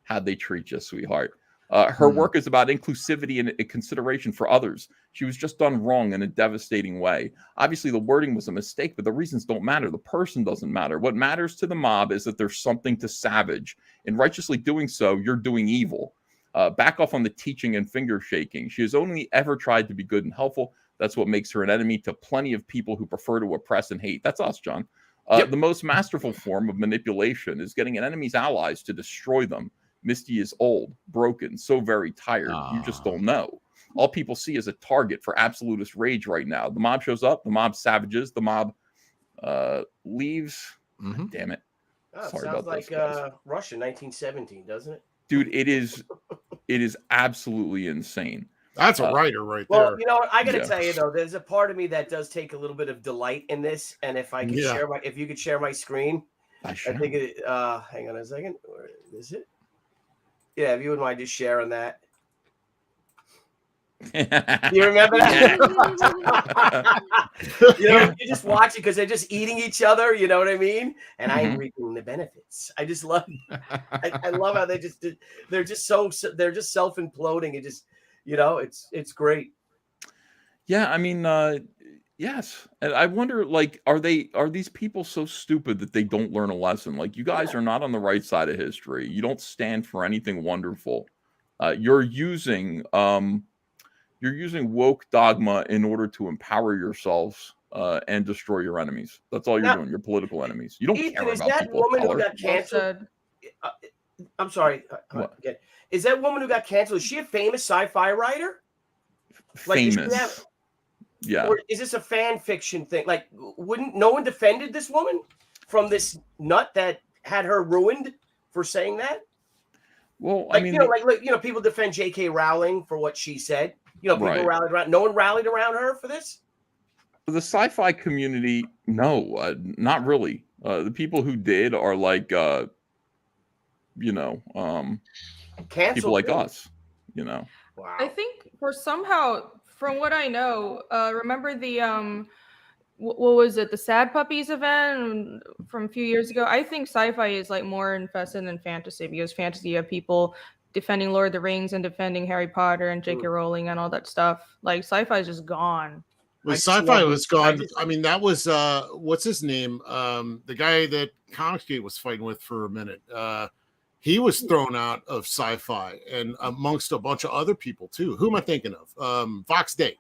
How'd they treat you, sweetheart? Her work is about inclusivity and consideration for others. She was just done wrong in a devastating way. Obviously, the wording was a mistake, but the reasons don't matter. The person doesn't matter. What matters to the mob is that there's something to savage. In righteously doing so, you're doing evil. Back off on the teaching and finger shaking. She has only ever tried to be good and helpful. That's what makes her an enemy to plenty of people who prefer to oppress and hate. That's us, John. The most masterful form of manipulation is getting an enemy's allies to destroy them. Misty is old, broken, so very tired. You just don't know. All people see is a target for absolutist rage right now. The mob shows up, the mob savages, the mob leaves. Damn it. Oh, Sorry sounds about like this, guys. Russia 1917, doesn't it? Dude, it is absolutely insane. That's a writer right well, there. Well, you know what? I got to tell you though, there's a part of me that does take a little bit of delight in this. And if I could if you could share my screen, I think it. Hang on a second. Where is it? Yeah, if you wouldn't mind just sharing that. You remember that? You just watch it because they're just eating each other. You know what I mean? And I'm reaping the benefits. I just love. I love how they're just self-imploding. It just, it's great. Yeah, I mean, yes, and I wonder, like, are these people so stupid that they don't learn a lesson? Like, you guys are not on the right side of history. You don't stand for anything wonderful. You're using woke dogma in order to empower yourselves and destroy your enemies. That's all you're doing. Your political enemies. You don't care about that people woman of color. who got canceled? I'm sorry. Is that woman who got canceled? Is she a famous sci-fi writer? Famous. Yeah. Or is this a fan fiction thing? Like, wouldn't no one defended this woman from this nut that had her ruined for saying that? Well, like, I mean, people defend J.K. Rowling for what she said. People Right. rallied around. No one rallied around her for this. the sci-fi community, no, not really. The people who did are like, people Cancel like too. us, Wow. I think from what I know, remember the what was it, the Sad Puppies event from a few years ago? I think sci-fi is like more infested than fantasy, because fantasy, you have people defending Lord of the Rings and defending Harry Potter and J.K. Rowling and all that stuff. Like sci-fi is just gone. Well, sci-fi was gone. I mean, that was what's his name? The guy that ComicsGate was fighting with for a minute. He was thrown out of sci-fi, and amongst a bunch of other people too. Who am I thinking of? Vox Day.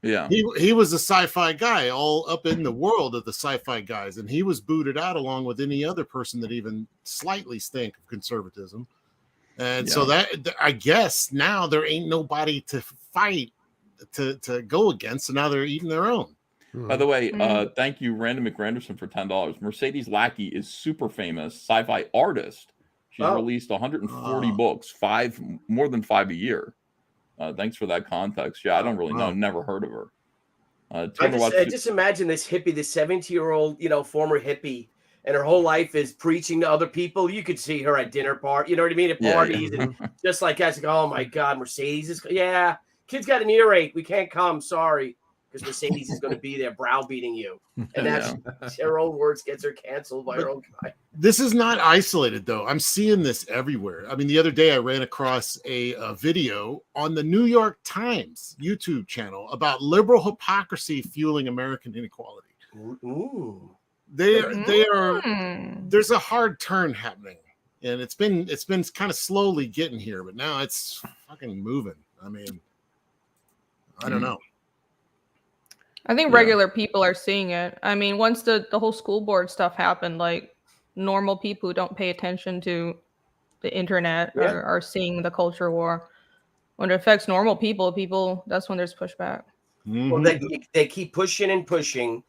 Yeah. He was a sci-fi guy, all up in the world of the sci-fi guys, and he was booted out along with any other person that even slightly stink of conservatism. And so that, I guess now there ain't nobody to fight to go against, so now they're eating their own. By the way, thank you, Random McGranderson, for $10. Mercedes Lackey is super famous sci-fi artist. She's released 140 books, more than 5 a year. Thanks for that context. Yeah, I don't really know. Never heard of her. I just imagine this hippie, this 70-year-old, former hippie, and her whole life is preaching to other people. You could see her at dinner party, you know what I mean, at parties, and just like guys, like, oh my God, Mercedes is, kid's got an earache. We can't come. Sorry. Because Mercedes is going to be there browbeating you. And that's her own words gets her canceled by her own guy. This is not isolated, though. I'm seeing this everywhere. I mean, the other day I ran across a video on the New York Times YouTube channel about liberal hypocrisy fueling American inequality. Ooh. There's a hard turn happening. And it's been kind of slowly getting here, but now it's fucking moving. I mean, I don't know. I think regular people are seeing it. I mean, once the whole school board stuff happened, like normal people who don't pay attention to the internet are seeing the culture war. When it affects normal people, that's when there's pushback. Well, they keep pushing and pushing,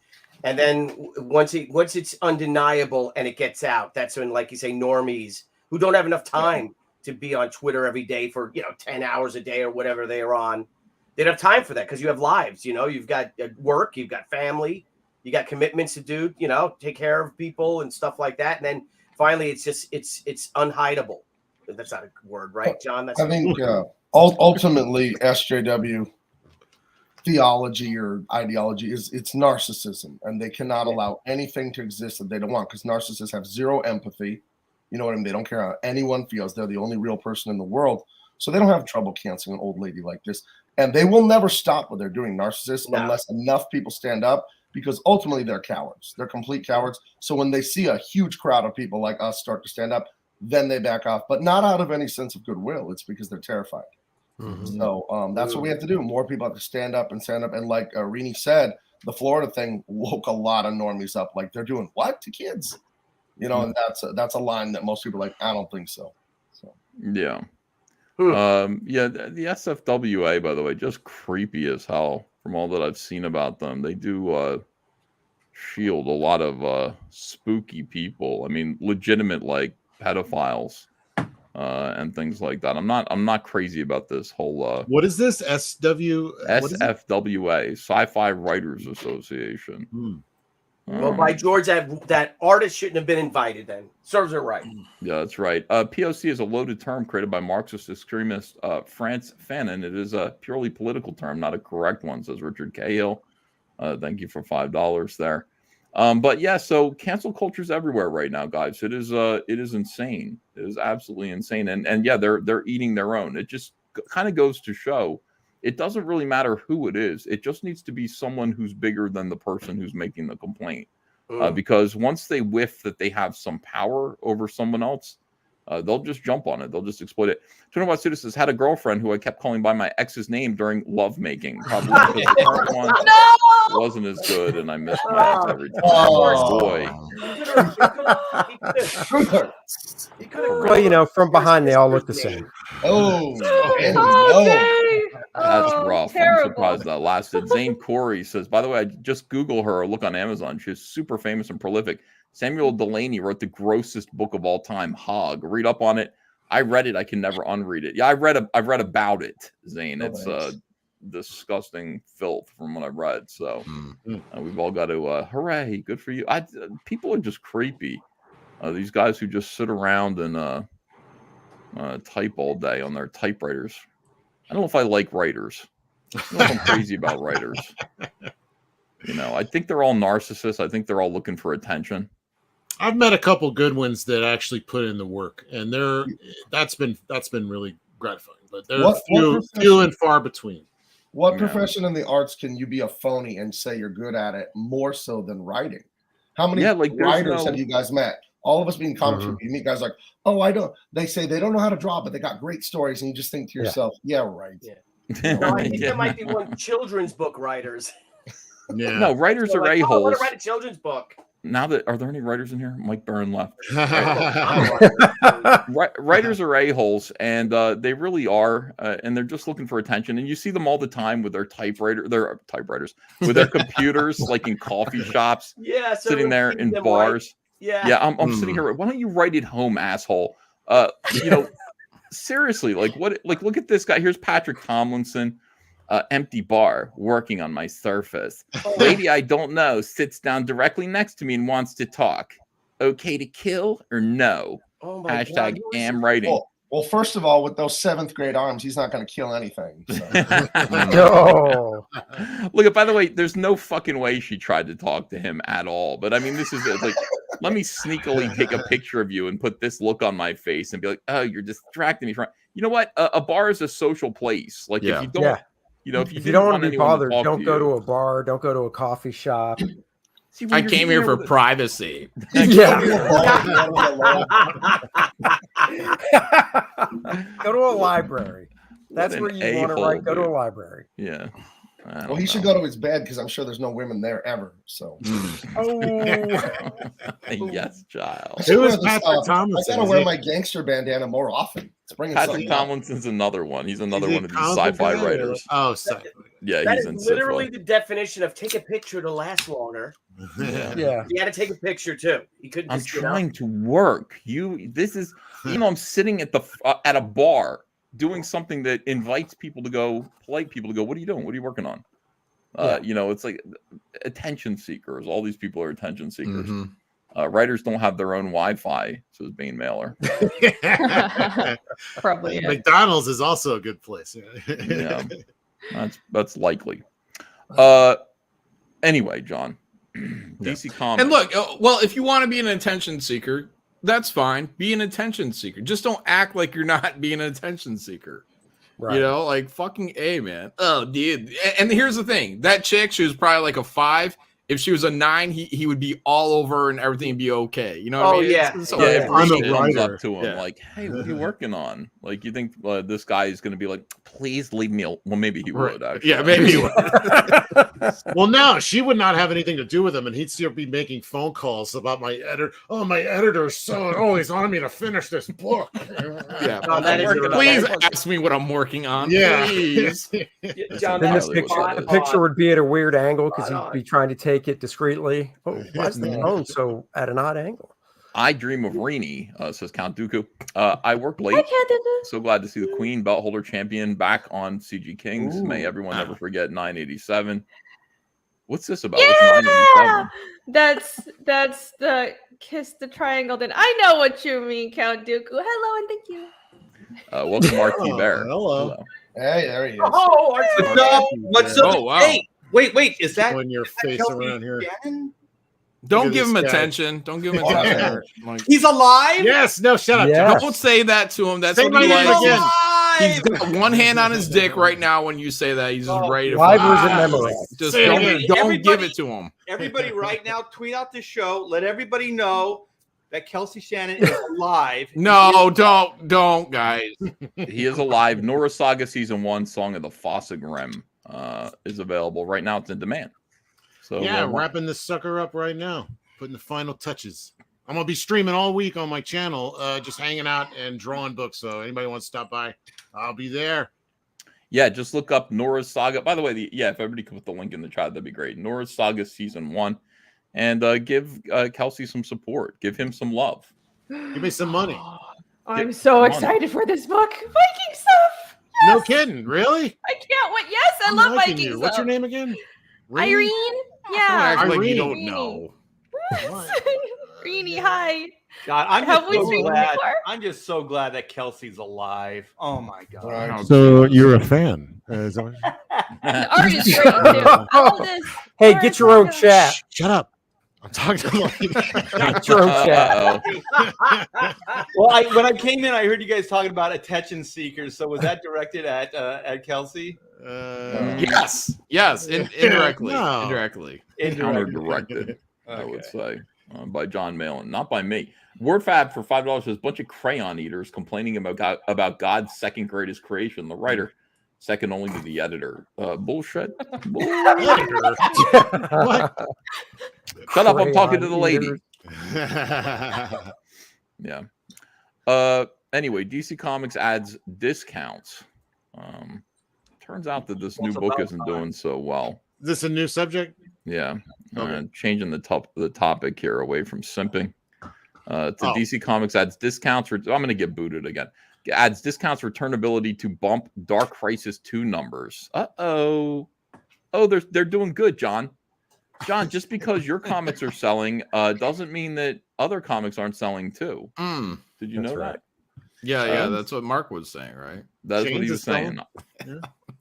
and then once it's undeniable and it gets out, that's when, like you say, normies who don't have enough time to be on Twitter every day for 10 hours a day or whatever they are on. They don't have time for that because you have lives, you've got work, you've got family, you got commitments to do, take care of people and stuff like that. And then finally it's unhideable. That's not a word, right, John? I think ultimately SJW theology or ideology it's narcissism, and they cannot allow anything to exist that they don't want, because narcissists have zero empathy. You know what I mean? They don't care how anyone feels. They're the only real person in the world. So they don't have trouble canceling an old lady like this. And they will never stop what they're doing, narcissists, unless enough people stand up, because ultimately they're cowards. They're complete cowards. So when they see a huge crowd of people like us start to stand up, then they back off, but not out of any sense of goodwill. It's because they're terrified. So that's what we have to do. More people have to stand up. And like Rini said, the Florida thing woke a lot of normies up. Like, they're doing what to kids? And that's a line that most people are like, I don't think so. Yeah. The SFWA, by the way, just creepy as hell from all that I've seen about them. They do shield a lot of spooky people. I mean, legitimate like pedophiles and things like that. I'm not crazy about this whole what is this SFWA, Sci-Fi Writers Association. Well, by George, that artist shouldn't have been invited then. Serves her right. Yeah, that's right. POC is a loaded term created by Marxist extremist France Fanon. It is a purely political term, not a correct one, says Richard Cahill. Thank you for $5 there. But yeah, so cancel culture is everywhere right now, guys. It is insane. It is absolutely insane. And yeah, they're eating their own. It just kind of goes to show it doesn't really matter who it is. It just needs to be someone who's bigger than the person who's making the complaint. Because once they whiff that they have some power over someone else, they'll just jump on it. They'll just exploit it. 21 Citizens had a girlfriend who I kept calling by my ex's name during lovemaking. Probably because the current one wasn't as good, and I missed my ex every time. Oh, boy. Well, from behind, they all look the same. That's rough. I'm surprised that lasted. Zane Corey says, by the way, I just Google her or look on Amazon. She's super famous and prolific. Samuel Delaney wrote the grossest book of all time, Hog. Read up on it. I read it. I can never unread it. Yeah, I've read about it, Zane. It's disgusting filth from what I read. So we've all got to hooray, good for you. People are just creepy. These guys who just sit around and type all day on their typewriters. I don't know if I like writers. I don't know if I'm crazy about writers. I think they're all narcissists. I think they're all looking for attention. I've met a couple good ones that actually put in the work, and that's been really gratifying. But they're few and far between. What profession in the arts can you be a phony and say you're good at it more so than writing? How many writers have you guys met? All of us being comics, you meet guys like, oh, I don't. They say they don't know how to draw, but they got great stories, and you just think to yourself, yeah right. Yeah. Well, I think there might be one children's book writers. Yeah. No, writers are a-holes. I want to write a children's book. Now are there any writers in here? Mike Byrne left. Writers are a-holes, and they really are, and they're just looking for attention. And you see them all the time with their typewriters, with their computers, like in coffee shops, sitting there in bars. Yeah, I'm sitting here. Why don't you write it home, asshole? Seriously, look at this guy. Here's Patrick Tomlinson. Empty bar, working on my Surface. Lady I don't know sits down directly next to me and wants to talk. Okay to kill or no? Oh my Hashtag God, am writing. Well, first of all, with those 7th grade arms, he's not going to kill anything. So. No. Look, by the way, there's no fucking way she tried to talk to him at all. But I mean, this is like, let me sneakily take a picture of you and put this look on my face and be like, oh, you're distracting me from. You know what? A bar is a social place. Like if you don't. If you don't want to be bothered, don't go to a bar, don't go to a coffee shop. I came here for privacy. Yeah. Go to a library. That's where you want to write. Go to a library. Yeah. Well, he should go to his bed because I'm sure there's no women there ever. So. Yes, child. Who is Patrick Tomlinson? I gotta wear my gangster bandana more often. Patrick Tomlinson's another one. He's another one of these sci-fi writers. Oh, sci-fi. Yeah, that he's is in literally the definition of take a picture to last longer. Yeah. He had to take a picture too. He couldn't. I'm trying to work. I'm sitting at a bar doing something that invites people to go, polite people to go. What are you doing? What are you working on? It's like attention seekers. All these people are attention seekers. Writers don't have their own Wi-Fi, says Bane Mailer. Probably. Yeah. McDonald's is also a good place. Yeah, that's likely. Anyway, John, DC Comics. And look, well, if you want to be an attention seeker, that's fine. Be an attention seeker. Just don't act like you're not being an attention seeker. Right. Like fucking A, man. Oh, dude. And here's the thing. That chick, she was probably like a 5. If she was a 9, he would be all over and everything would be okay. You know what I mean? If Reed comes up to him like, hey, what are you working on? Like, you think this guy is going to be like, please leave me alone. Well, maybe he would, actually. Yeah, maybe he would. Well, no, she would not have anything to do with him, and he'd still be making phone calls about my editor. Oh, my editor's he's on me to finish this book. Yeah, please ask me what I'm working on. Yeah. Please. John, the picture would be at a weird angle because he'd be trying to take it discreetly. Oh, why is the phone so at an odd angle? I dream of Rini, says Count Dooku. I work late. So glad to see the Queen belt holder champion back on CG Kings. Ooh. May everyone never forget 987. What's this about? Yeah! What's 987? That's the kiss the triangle. Then I know what you mean, Count Dooku. Hello and thank you. Welcome, Marty Bear. Hello. Hey, there he is. Oh, what's up? What's up? Oh, wow. Hey, wait, is that when your face around here? Don't give him attention. Don't give him attention. He's alive? Yes. No, shut up. Yes. Don't say that to him. That's say what he likes. Again. He's got one hand on his dick right now when you say that. He's just ready to just don't give it to him. Everybody right now, tweet out this show. Let everybody know that Kelsey Shannon is alive. No, don't, guys. He is alive. Nora Saga Season 1, Song of the Fossagrim is available. Right now, it's in demand. So wrapping this sucker up right now. Putting the final touches. I'm going to be streaming all week on my channel, just hanging out and drawing books. So anybody wants to stop by, I'll be there. Yeah, just look up Nora's Saga. By the way, if everybody could put the link in the chat, that'd be great. Nora's Saga Season 1. And give Kelsey some support. Give him some love. Give me some money. I'm so excited for this book. Viking stuff. No kidding, really? I can't wait. Yes, I I'm love liking Viking you. stuff. What's your name again? Irene. Yeah. Don't act like you Irene. don't know. Reenie, hi. God, I'm Have just we so seen glad. before? I'm just so glad that Kelsey's alive. Oh my God. So you're a fan? The art is great too. I love this. Hey, get your own chat. Shut up. I'm talking to Get your own chat. Well, when I came in, I heard you guys talking about attention seekers. So was that directed at Kelsey? Yes. Indirectly. No. Indirectly. Counter-directed, I would say, by John Malin, not by me. WordFab for $5 says bunch of crayon eaters complaining about God's second greatest creation, the writer, second only to the editor. Bullshit. Editor? What? Shut up! I'm talking to the lady. Eaters. Yeah. Anyway, DC Comics adds discounts. Turns out that this new book isn't doing so well. Is this a new subject? Yeah. Okay. Changing the topic here away from simping. DC Comics adds discounts. I'm going to get booted again. Adds discounts returnability to bump Dark Crisis 2 numbers. Oh, they're doing good, John. John, just because your comics are selling doesn't mean that other comics aren't selling too. Did you know that? Yeah, that's what Mark was saying, right? That's what he was saying.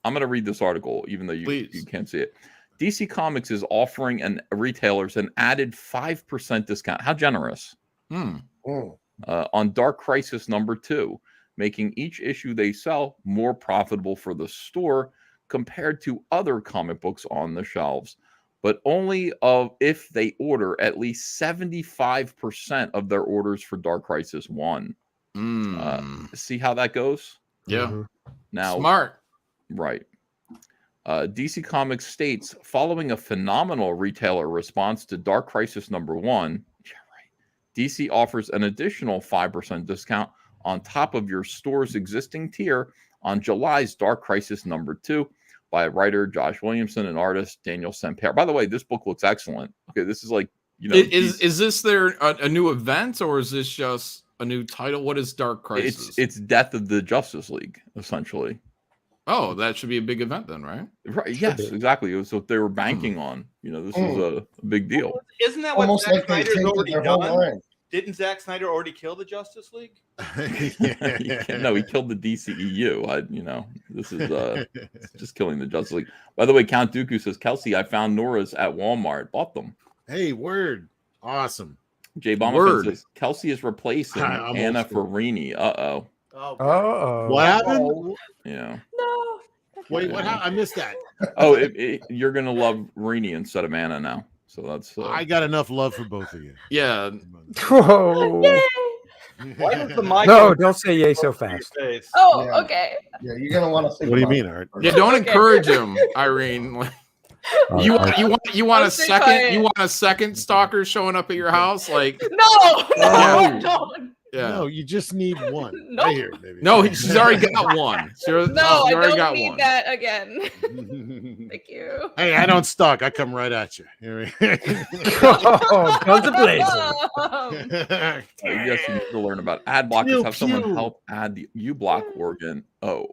I'm going to read this article, even though you can't see it. DC Comics is offering retailers an added 5% discount. How generous? On Dark Crisis number 2, making each issue they sell more profitable for the store compared to other comic books on the shelves, but only if they order at least 75% of their orders for Dark Crisis 1. See how that goes? Yeah. Now, smart. Right. DC Comics states, following a phenomenal retailer response to Dark Crisis number 1, DC offers an additional 5% discount on top of your store's existing tier on July's Dark Crisis number 2 by writer Josh Williamson and artist Daniel Semper. By the way, this book looks excellent. Okay, this is like, is this a new event, or is this just a new title? What is Dark Crisis? It's Death of the Justice League, essentially. Oh, that should be a big event then, right? Right. Yes, exactly. It was what they were banking on. This is a big deal. Isn't that what Almost Zack like they Snyder's changed already their whole done? line. Didn't Zack Snyder already kill the Justice League? No, he killed the DCEU. This is just killing the Justice League. By the way, Count Dooku says, Kelsey, I found Nora's at Walmart. Bought them. Hey, word. Awesome. Jay Bomberfin says, Kelsey is replacing Anna for Reenie. Uh-oh. What happened? Yeah. No. Wait, what happened? I missed that. You're going to love Reenie instead of Anna now. So that's... I got enough love for both of you. Yeah. Whoa. Why does the mic No, don't say yay so fast. Oh, Yeah. okay. Yeah, you're gonna want to think. What do you about mean, it. Art? Yeah, don't encourage him, Irene. You want I'll a stay second? quiet. You want a second stalker showing up at your house? Like, No, Yeah. don't. yeah. No, you just need one. No. Right here, baby. No, she's already got one. No, She's I already don't got need one. that again. Thank you. Hey, I don't stalk. I come right at you. Oh, guns a-blazing. Yes, you need to learn about ad blockers. Pew, Have someone pew. help add the uBlock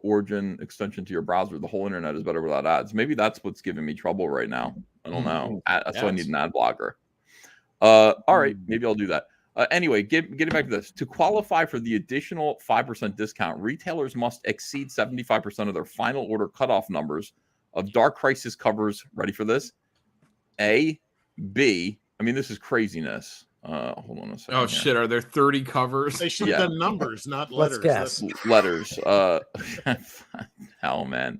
origin extension to your browser. The whole internet is better without ads. Maybe that's what's giving me trouble right now. I don't know. So I need an ad blocker. All right, maybe I'll do that. Anyway, getting back to this. To qualify for the additional 5% discount, retailers must exceed 75% of their final order cutoff numbers of Dark Crisis covers. Ready for this? A, B. I mean, this is craziness. Hold on a second. Oh shit! Are there 30 covers? They should have done numbers, not letters. Let's guess. Letters. Hell, man.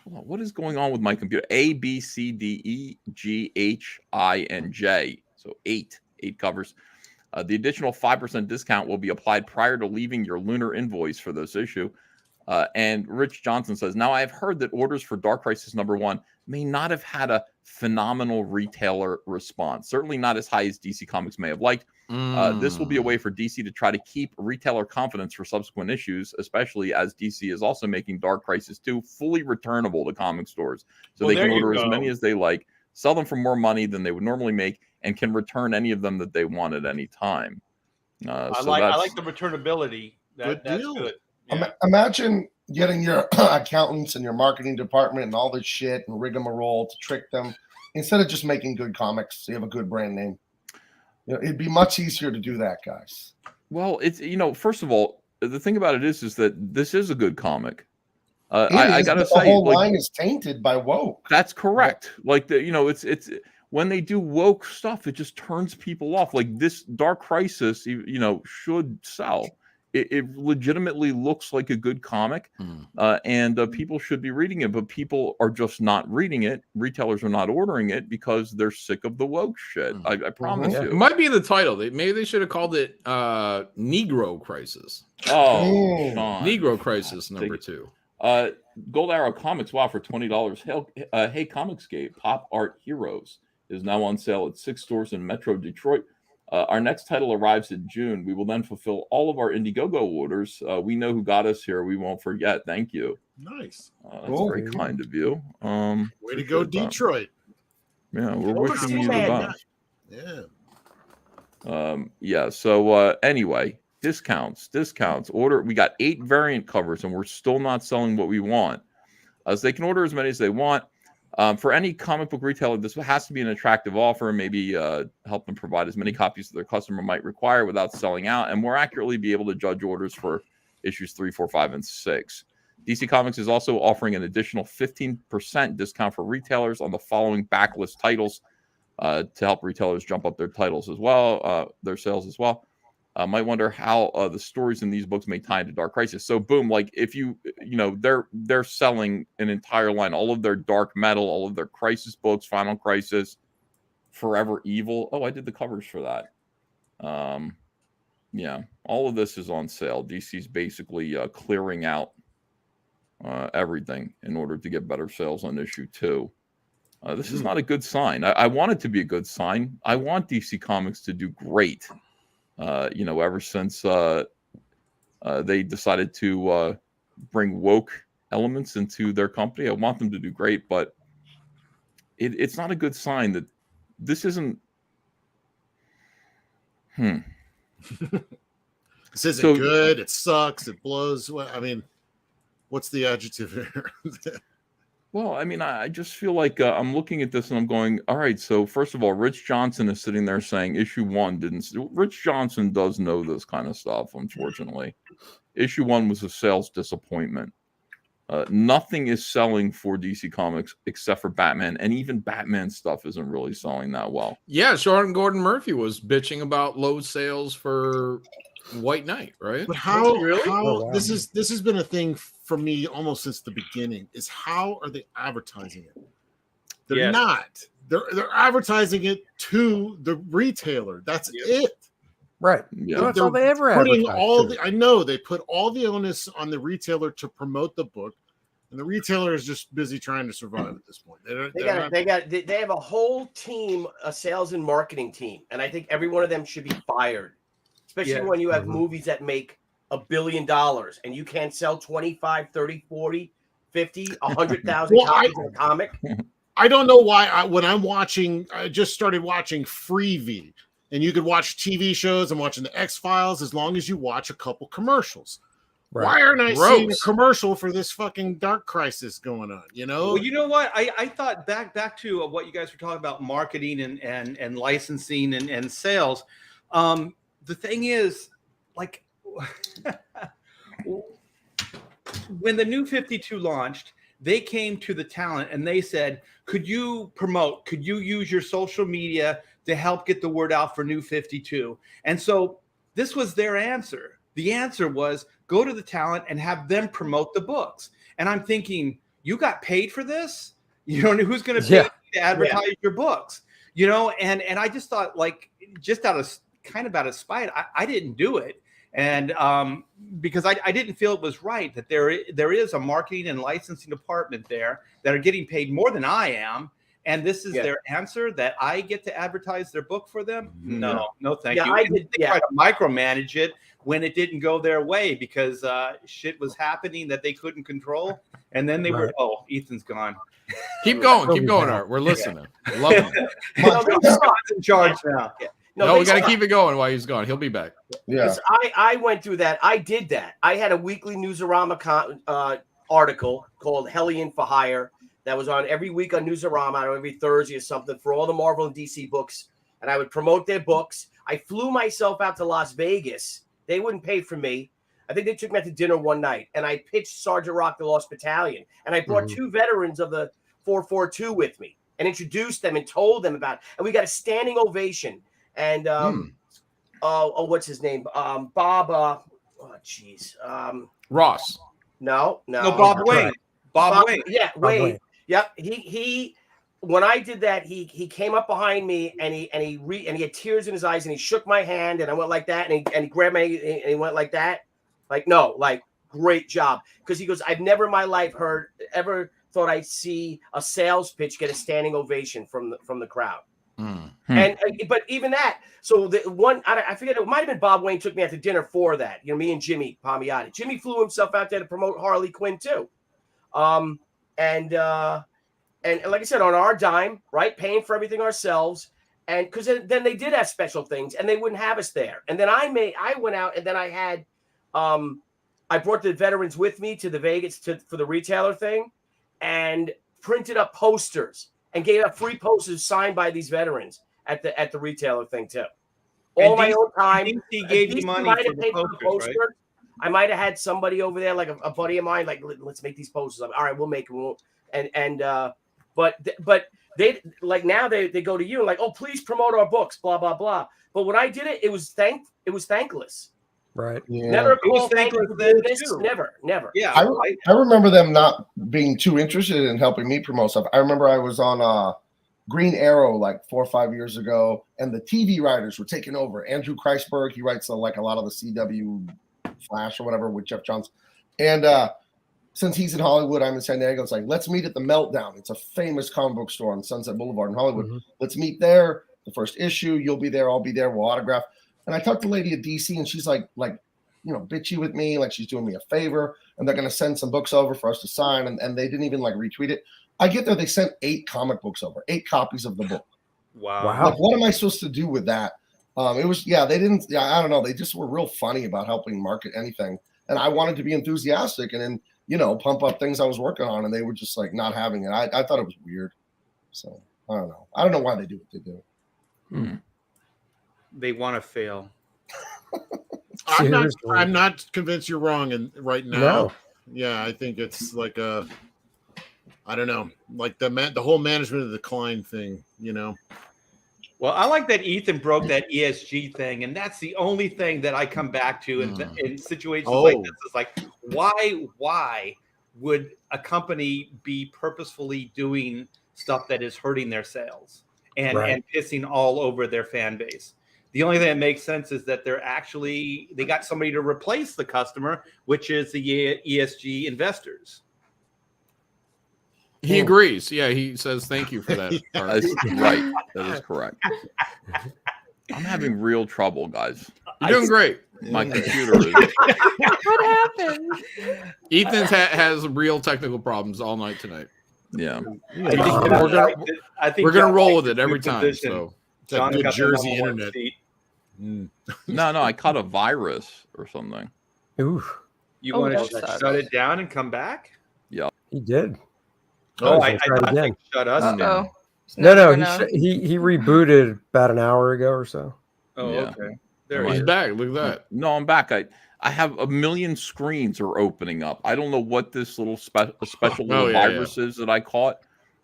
Hold on. What is going on with my computer? A, B, C, D, E, G, H, I, and J. So eight covers. The additional 5% discount will be applied prior to leaving your lunar invoice for this issue. And Rich Johnson says, now I have heard that orders for Dark Crisis number 1 may not have had a phenomenal retailer response. Certainly not as high as DC Comics may have liked. This will be a way for DC to try to keep retailer confidence for subsequent issues, especially as DC is also making Dark Crisis 2 fully returnable to comic stores. So they can order as many as they like, sell them for more money than they would normally make, and can return any of them that they want at any time. I like the returnability. Good That's deal. good. Imagine getting your accountants and your marketing department and all this shit and rigmarole to trick them instead of just making good comics. So you have a good brand name. You know, it'd be much easier to do that, guys. Well, it's first of all, the thing about it is that this is a good comic. I gotta say, the whole like, line is tainted by woke. That's correct. Like it's when they do woke stuff, it just turns people off. Like this Dark Crisis, should sell. It legitimately looks like a good comic, and people should be reading it. But people are just not reading it. Retailers are not ordering it because they're sick of the woke shit. I promise you. It might be the title. Maybe they should have called it Negro Crisis. Oh, Sean. Negro Crisis number 2. Gold Arrow Comics, wow, for $20. Hey, ComicsGate, Pop Art Heroes is now on sale at 6 stores in Metro Detroit. Our next title arrives in June. We will then fulfill all of our Indiegogo orders. We know who got us here. We won't forget. Thank you. Nice. That's very kind of you. Way to go, Detroit. Yeah, we're wishing you the best. Yeah. Yeah. So anyway, discounts. Order. We got 8 variant covers, and we're still not selling what we want. So they can order as many as they want. For any comic book retailer, this has to be an attractive offer. Maybe help them provide as many copies as their customer might require without selling out, and more accurately be able to judge orders for issues 3, 4, 5, and 6. DC Comics is also offering an additional 15% discount for retailers on the following backlist titles to help retailers jump up their titles as well, their sales as well. Might wonder how the stories in these books may tie into Dark Crisis. So boom, like if they're selling an entire line, all of their Dark Metal, all of their Crisis books, Final Crisis, Forever Evil. Oh, I did the covers for that. Yeah, all of this is on sale. DC's basically clearing out everything in order to get better sales on issue 2. This is not a good sign. I want it to be a good sign. I want DC Comics to do great. Ever since they decided to bring woke elements into their company, I want them to do great, but it's not a good sign that this isn't. This isn't good. It sucks. It blows. I mean, what's the adjective here? Well, I mean, I just feel like I'm looking at this and I'm going, all right, so first of all, Rich Johnson is sitting there saying issue 1 didn't. Rich Johnson does know this kind of stuff, unfortunately. Issue 1 was a sales disappointment. Nothing is selling for DC Comics except for Batman, and even Batman stuff isn't really selling that well. Yeah, Sean Gordon Murphy was bitching about low sales for White Knight, right? But how really? This has been a thing for me almost since the beginning, is how are they advertising it? They're not. They're advertising it to the retailer. That's it. Right. Yeah. That's all they ever advertise. I know they put all the onus on the retailer to promote the book, and the retailer is just busy trying to survive at this point. They have a whole team, a sales and marketing team, and I think every one of them should be fired, especially when you have movies that make $1 billion and you can't sell 25, 30, 40, 50, 100,000 copies of a comic. I don't know why when I just started watching Freevee, and you could watch TV shows. I'm watching the X-Files as long as you watch a couple commercials. Right. Why aren't I seeing a commercial for this fucking Dark Crisis going on? Well, you know what? I thought back to what you guys were talking about, marketing and licensing and sales. The thing is, like, when the New 52 launched, they came to the talent and they said, could you promote, could you use your social media to help get the word out for New 52? And so this was their answer. The answer was go to the talent and have them promote the books. And I'm thinking, you got paid for this? You know, who's going to pay you to advertise your books? You know, and I just thought, like, just out of spite, I didn't do it. And because I didn't feel it was right that there is a marketing and licensing department there that are getting paid more than I am. And this is their answer, that I get to advertise their book for them? No, thank you. They try to micromanage it when it didn't go their way because shit was happening that they couldn't control. And then they were, Ethan's gone. Keep going, Art. We're listening. Love it. Scott's in charge now. No, we got to keep it going while he's gone. He'll be back. Yeah. I went through that. I did that. I had a weekly Newsarama article called Hellion for Hire that was on every week on Newsarama, or every Thursday or something, for all the Marvel and DC books. And I would promote their books. I flew myself out to Las Vegas. They wouldn't pay for me. I think they took me out to dinner one night, and I pitched Sergeant Rock, the Lost Battalion. And I brought two veterans of the 442 with me and introduced them and told them about it. And we got a standing ovation. And what's his name? Bob. Ross. No, Bob Wayne. Bob Wayne. Yeah, Wayne. Yep. He. When I did that, he came up behind me and he had tears in his eyes and he shook my hand and I went like that and he grabbed me and he went like that, great job, because he goes, I've never in my life ever thought I'd see a sales pitch get a standing ovation from the crowd. And but even that, so the one I forget, it might have been Bob Wayne took me out to dinner for that. Me and Jimmy Palmiotti. Jimmy flew himself out there to promote Harley Quinn too, and like I said, on our dime, right, paying for everything ourselves, and because then they did have special things, and they wouldn't have us there. And then I went out, and then I had, I brought the veterans with me to the Vegas for the retailer thing, and printed up posters and gave out free posters signed by these veterans at the retailer thing too. All my own time. He gave you money for the posters, right? I might have had somebody over there, like a buddy of mine, like, let's make these posters. All right, we'll make them. But they like now they go to you and like, oh, please promote our books, blah blah blah. But when I did it, it was thankless. Right. Yeah. Never called thankless. Never. Yeah. I remember them not being too interested in helping me promote stuff. I remember I was on Green Arrow like 4 or 5 years ago, and the TV writers were taking over. Andrew Kreisberg, he writes like a lot of the CW Flash or whatever with Jeff Johns, and since he's in Hollywood, I'm in San Diego. It's like, let's meet at the Meltdown. It's a famous comic book store on Sunset Boulevard in Hollywood. Let's meet there. The first issue, you'll be there, I'll be there. We'll autograph. And I talked to a lady at DC, and she's like, bitchy with me, like she's doing me a favor, and they're gonna send some books over for us to sign, and they didn't even like retweet it. I get there, they sent 8 comic books over, 8 copies of the book. Wow. Like, what am I supposed to do with that? It was, they didn't, I don't know. They just were real funny about helping market anything. And I wanted to be enthusiastic and then, pump up things I was working on, and they were just like not having it. I thought it was weird. So I don't know. I don't know why they do what they do. They want to fail. I'm not convinced you're wrong right now. No. Yeah, I think it's like I don't know, like the whole management of the decline thing, Well, I like that Ethan broke that ESG thing, and that's the only thing that I come back to in situations like this. It's like, why would a company be purposefully doing stuff that is hurting their sales and pissing all over their fan base? The only thing that makes sense is that they got somebody to replace the customer, which is the ESG investors. He agrees. Yeah, he says thank you for that. That's right. That is correct. I'm having real trouble, guys. You're doing great. My computer is. What happened? Ethan's has real technical problems all night tonight. Yeah. We're gonna roll with it every time. So it's like good Jersey internet. No, I caught a virus or something. Ooh. You want to shut it down and come back? Yeah. He did. Oh, I thought they shut us down. No, he rebooted about an hour ago or so. Oh, Yeah. okay. He's back. Look at that. No, I'm back. I have a million screens are opening up. I don't know what this little special little virus is that I caught,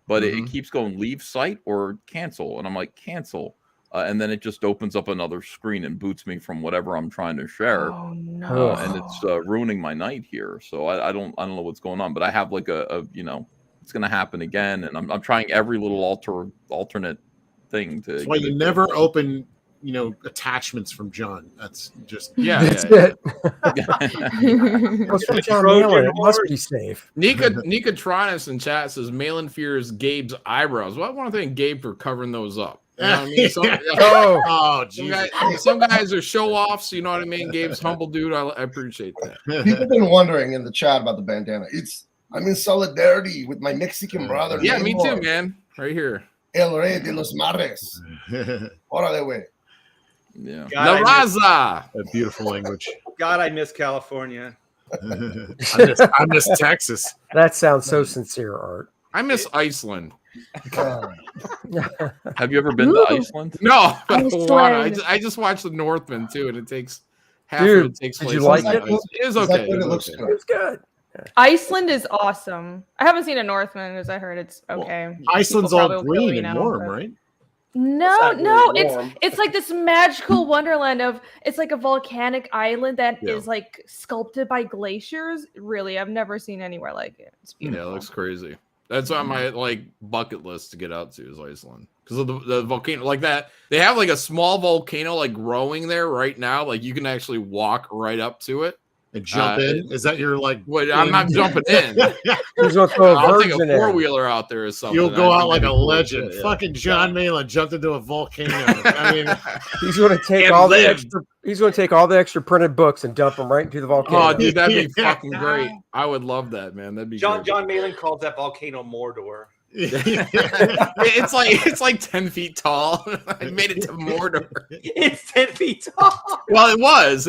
but it keeps going leave site or cancel, and I'm like cancel, and then it just opens up another screen and boots me from whatever I'm trying to share. Oh no! And it's ruining my night here. So I don't know what's going on, but I have like a it's going to happen again, and I'm trying every little alternate thing to. That's why you never open, attachments from John. That's just That's it. What's from John Mailer? It must be safe. Nika Tronus in chat says Malin fears Gabe's eyebrows. Well, I want to thank Gabe for covering those up. You know what I mean? Some guys are show offs. You know what I mean? Gabe's humble dude. I appreciate that. People have been wondering in the chat about the bandana. I'm in solidarity with my Mexican brother. Yeah, me too, man. Right here. El Rey de los Mares. Órale, güey. Yeah. God, La Raza. That beautiful language. God, I miss California. I miss Texas. That sounds so sincere, Art. I miss Iceland. Have you ever been to Iceland? No, I don't Iceland. want to. I just watched The Northman too, and it takes half of Dude, it takes did place. you like in it? Iceland. It was Is that okay. good? It It was looks okay. good. It was good. Iceland is awesome. I haven't seen a Northman because I heard it's okay. Iceland's People all probably will kill green me and now, warm, but- right? No, not no, really warm. it's like this magical wonderland of it's like a volcanic island that Yeah. is like sculpted by glaciers. Really, I've never seen anywhere like it. It's Yeah, beautiful. it looks crazy. That's on my like bucket list to get out to is Iceland because of the volcano like that. They have like a small volcano like growing there right now. Like you can actually walk right up to it. And jump in. Is that your like? Wait, I'm not jumping in. He's gonna throw a I'll take a virgin in. 4-wheeler out there or something. You'll go I out think like that'd a be cool. legend. Yeah. Fucking John Malin jumped into a volcano. I mean, He's gonna take And all the live. extra. He's gonna take all the extra printed books and dump them right into the volcano. Oh, dude, that'd be Yeah. fucking great. I would love that, man. That'd be John great. John Malin calls that volcano Mordor. It's like 10 feet tall. I made it to Mordor. It's 10 feet tall. Well, it was.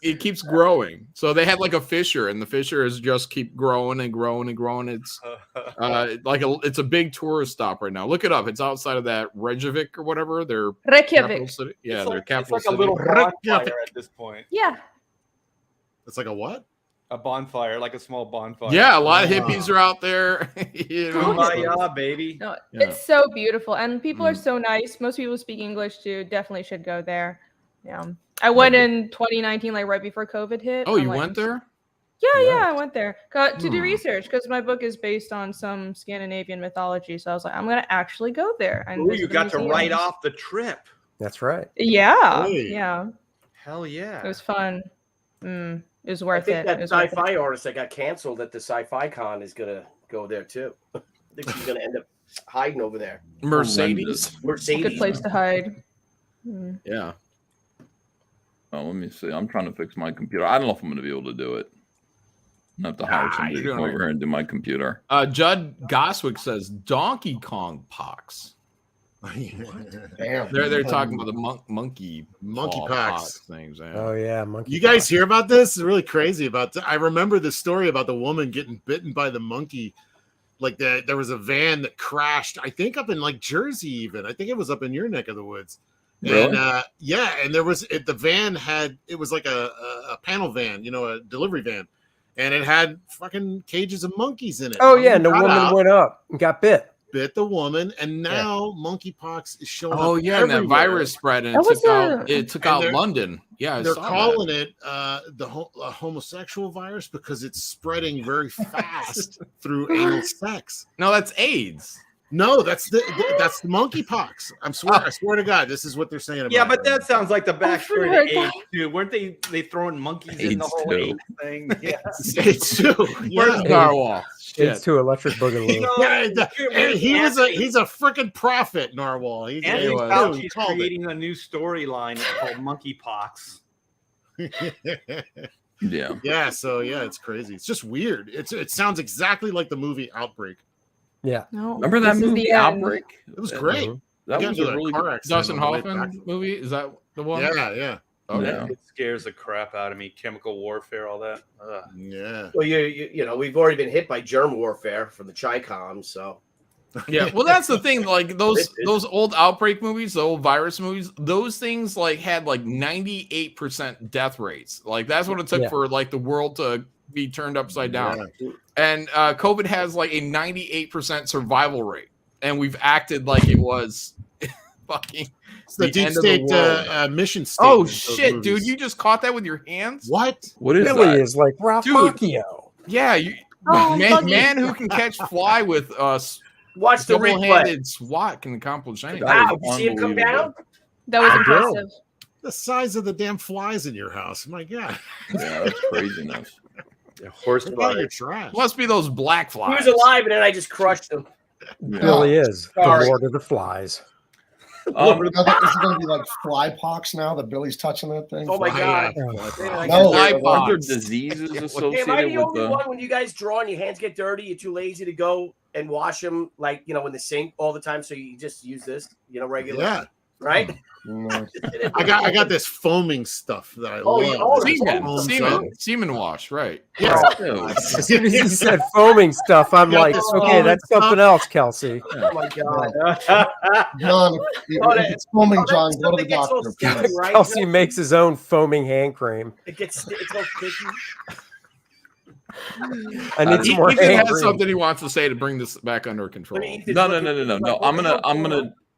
It keeps growing. So they had like a fissure, and the fissure is just keep growing and growing and growing. It's it's a big tourist stop right now. Look it up. It's outside of that Reykjavik or whatever. Their capital Reykjavik. city. Yeah, It's their like, capital it's like city. a little bonfire at this point. Yeah. it's like a what? A bonfire, like a small bonfire. Yeah, a lot of hippies are out there. You know, Kumbaya, baby. No, Yeah. it's so beautiful, and people are so nice. Most people speak English too. Definitely should go there. Yeah, I went in 2019, like right before COVID hit. Oh, I'm you like, went there? Yeah, I went there to do research because my book is based on some Scandinavian mythology. So I was like, I'm gonna actually go there. And Ooh, visit you the got to write museums. off the trip. That's right. Yeah, Hey. yeah, Hell yeah. it was fun. It was I worth think it. that It was worth it. sci-fi artist that got canceled at the Sci-Fi Con is gonna go there too. I think she's gonna end up hiding over there. Mercedes. Mercedes. Good place to hide. Mm. Yeah. Oh, let me see. I'm trying to fix my computer. I don't know if I'm going to be able to do it. I'm going to have to hire somebody to you're come doing over here and do my computer. Judd Goswick says Donkey Kong pox. Damn. They're talking about the monkey Monkey paw pox. things. Yeah. Oh yeah, monkey. You guys hear about this? It's really crazy. I remember the story about the woman getting bitten by the monkey. Like there was a van that crashed. I think up in like Jersey, even. I think it was up in your neck of the woods. Really? And and there was the van had it was like a panel van, a delivery van, and it had fucking cages of monkeys in it. Oh yeah, and the Got woman out, went up and got bit. bit the woman, and now monkeypox is showing Oh up yeah, and that everywhere. virus spread and That it was took and out they're- London. Yeah, I They're saw that. calling it the homosexual virus because it's spreading very fast through anal sex. No, that's AIDS. No, that's the monkeypox. I swear to God, this is what they're saying about Yeah, it but right that sounds like the backstory heard to AIDS too. Weren't they throwing monkeys in the AIDS whole too. AIDS thing? Yeah. now. It's too. Where's Yeah. Narwhal? It's Shit. to electric boogaloo. know, And he's a freaking prophet, Narwhal. He's Anthony was. Fauci's he called it. creating a new storyline called monkeypox. Yeah. Yeah, so yeah, it's crazy. It's just weird. It sounds exactly like the movie Outbreak. Yeah. No, Remember that this is movie, the end. Outbreak? It was great. That Got was into a a really car good. accident Dustin on the way back. Hoffman movie? Is that the one? Yeah. Okay. Yeah. It scares the crap out of me. Chemical warfare, all that. Ugh. Yeah. Well, you know, we've already been hit by germ warfare from the Chi-Com, so Yeah, well, that's the thing. Like those It- those old outbreak movies, the old virus movies, those things like had like 98% death rates. Like that's what it took Yeah. for like the world to be turned upside down. Yeah. And COVID has like a 98% survival rate, and we've acted like it was fucking It's the deep end of the state world. mission statement. Oh those shit, dude! movies. You just caught that with your hands? What? What is Billy that? is like Ralph Dude. Macchio. Yeah, you Oh, man, Buggy. man who can catch fly with us. watch the replay. Double-handed SWAT can accomplish anything. That Wow, was you see him come down? That was I know. impressive. The size of the damn flies in your house. My God. Yeah, that's craziness. Horse Look out your trash. Must be those black He flies. was alive, and then I just crushed him. Billy is Sorry. the Lord of the Flies. Is it going to be like fly pox now that Billy's touching that thing? Oh my god! No, Are there diseases Am I associated the with only the? one when you guys draw and your hands get dirty? You're too lazy to go and wash them, like in the sink all the time. So you just use this, regular, Yeah. right? I got this foaming stuff that I love. Semen wash, right? Yeah. As soon as he said foaming stuff, I'm like, okay, that's something else, Kelsey. Oh my God. John, if it's foaming, John, go to the doctor. Sticky, right? Kelsey makes his own foaming hand cream. It's all sticky. I need some more. Ethan has something he wants to say to bring this back under control. No.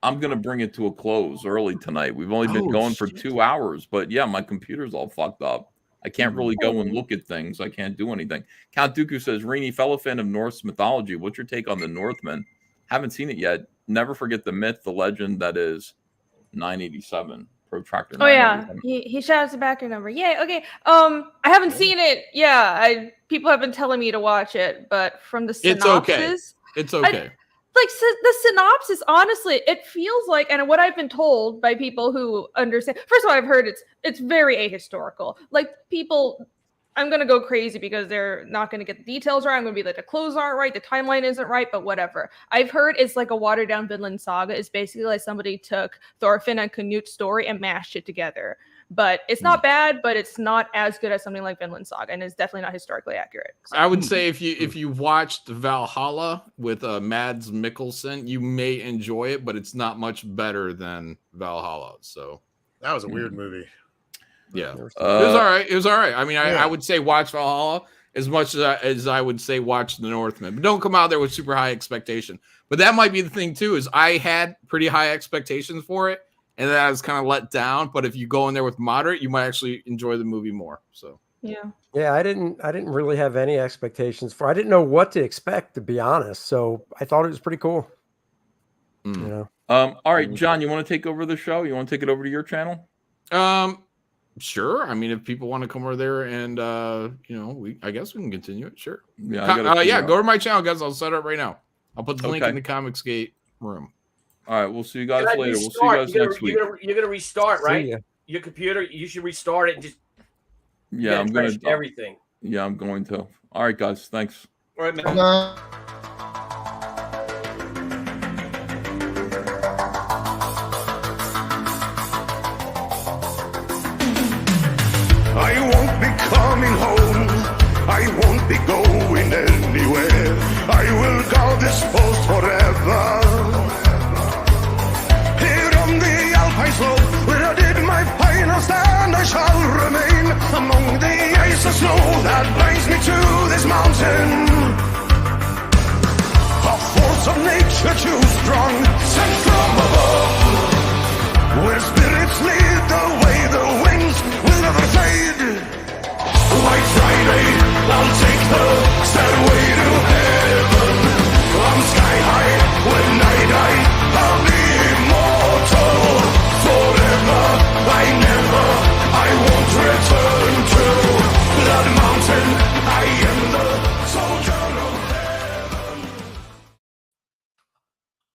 I'm gonna bring it to a close early tonight. We've only been going for 2 hours, but yeah, my computer's all fucked up. I can't really go and look at things. I can't do anything. Count Dooku says, Rini, fellow fan of Norse mythology, what's your take on the Northmen? Haven't seen it yet. Never forget the myth, the legend that is 987. Protractor. Oh yeah, he shouts the backer number. Yay. Okay. I haven't seen it. Yeah, people have been telling me to watch it, but from the synopsis, it's okay. The synopsis, honestly, it feels like, and what I've been told by people who understand. First of all, I've heard it's very ahistorical. Like people, I'm gonna go crazy because they're not gonna get the details right. I'm gonna be like, the clothes aren't right, the timeline isn't right, but whatever. I've heard it's like a watered down Vinland Saga. It's basically like somebody took Thorfinn and Knut's story and mashed it together. But it's not bad, but it's not as good as something like Vinland Saga, and it's definitely not historically accurate. So. I would say if you watched Valhalla with Mads Mikkelsen, you may enjoy it, but it's not much better than Valhalla. So that was a weird movie. Yeah, it was all right. It was all right. I mean, I would say watch Valhalla as much as I would say watch The Northman, but don't come out there with super high expectation. But that might be the thing too. Is I had pretty high expectations for it. And then I was kind of let down. But if you go in there with moderate, you might actually enjoy the movie more. So yeah, I didn't really have any expectations for. I didn't know what to expect, to be honest. So I thought it was pretty cool. You know. All right, John, you want to take over the show? You want to take it over to your channel? Sure. I mean, if people want to come over there and I guess we can continue it. Sure. Yeah. Go to my channel, guys. I'll set it up right now. I'll put the link in the ComicsGate room. All right, we'll see you guys later. We'll see you guys next week. You're gonna restart, right? Your computer. You should restart it and just. Yeah, I'm gonna everything. Yeah, I'm going to. All right, guys. Thanks. All right, man. I won't be coming home. I won't be going anywhere. I will guard this post forever. Where I did my final stand, I shall remain among the ice and snow that binds me to this mountain. A force of nature too strong,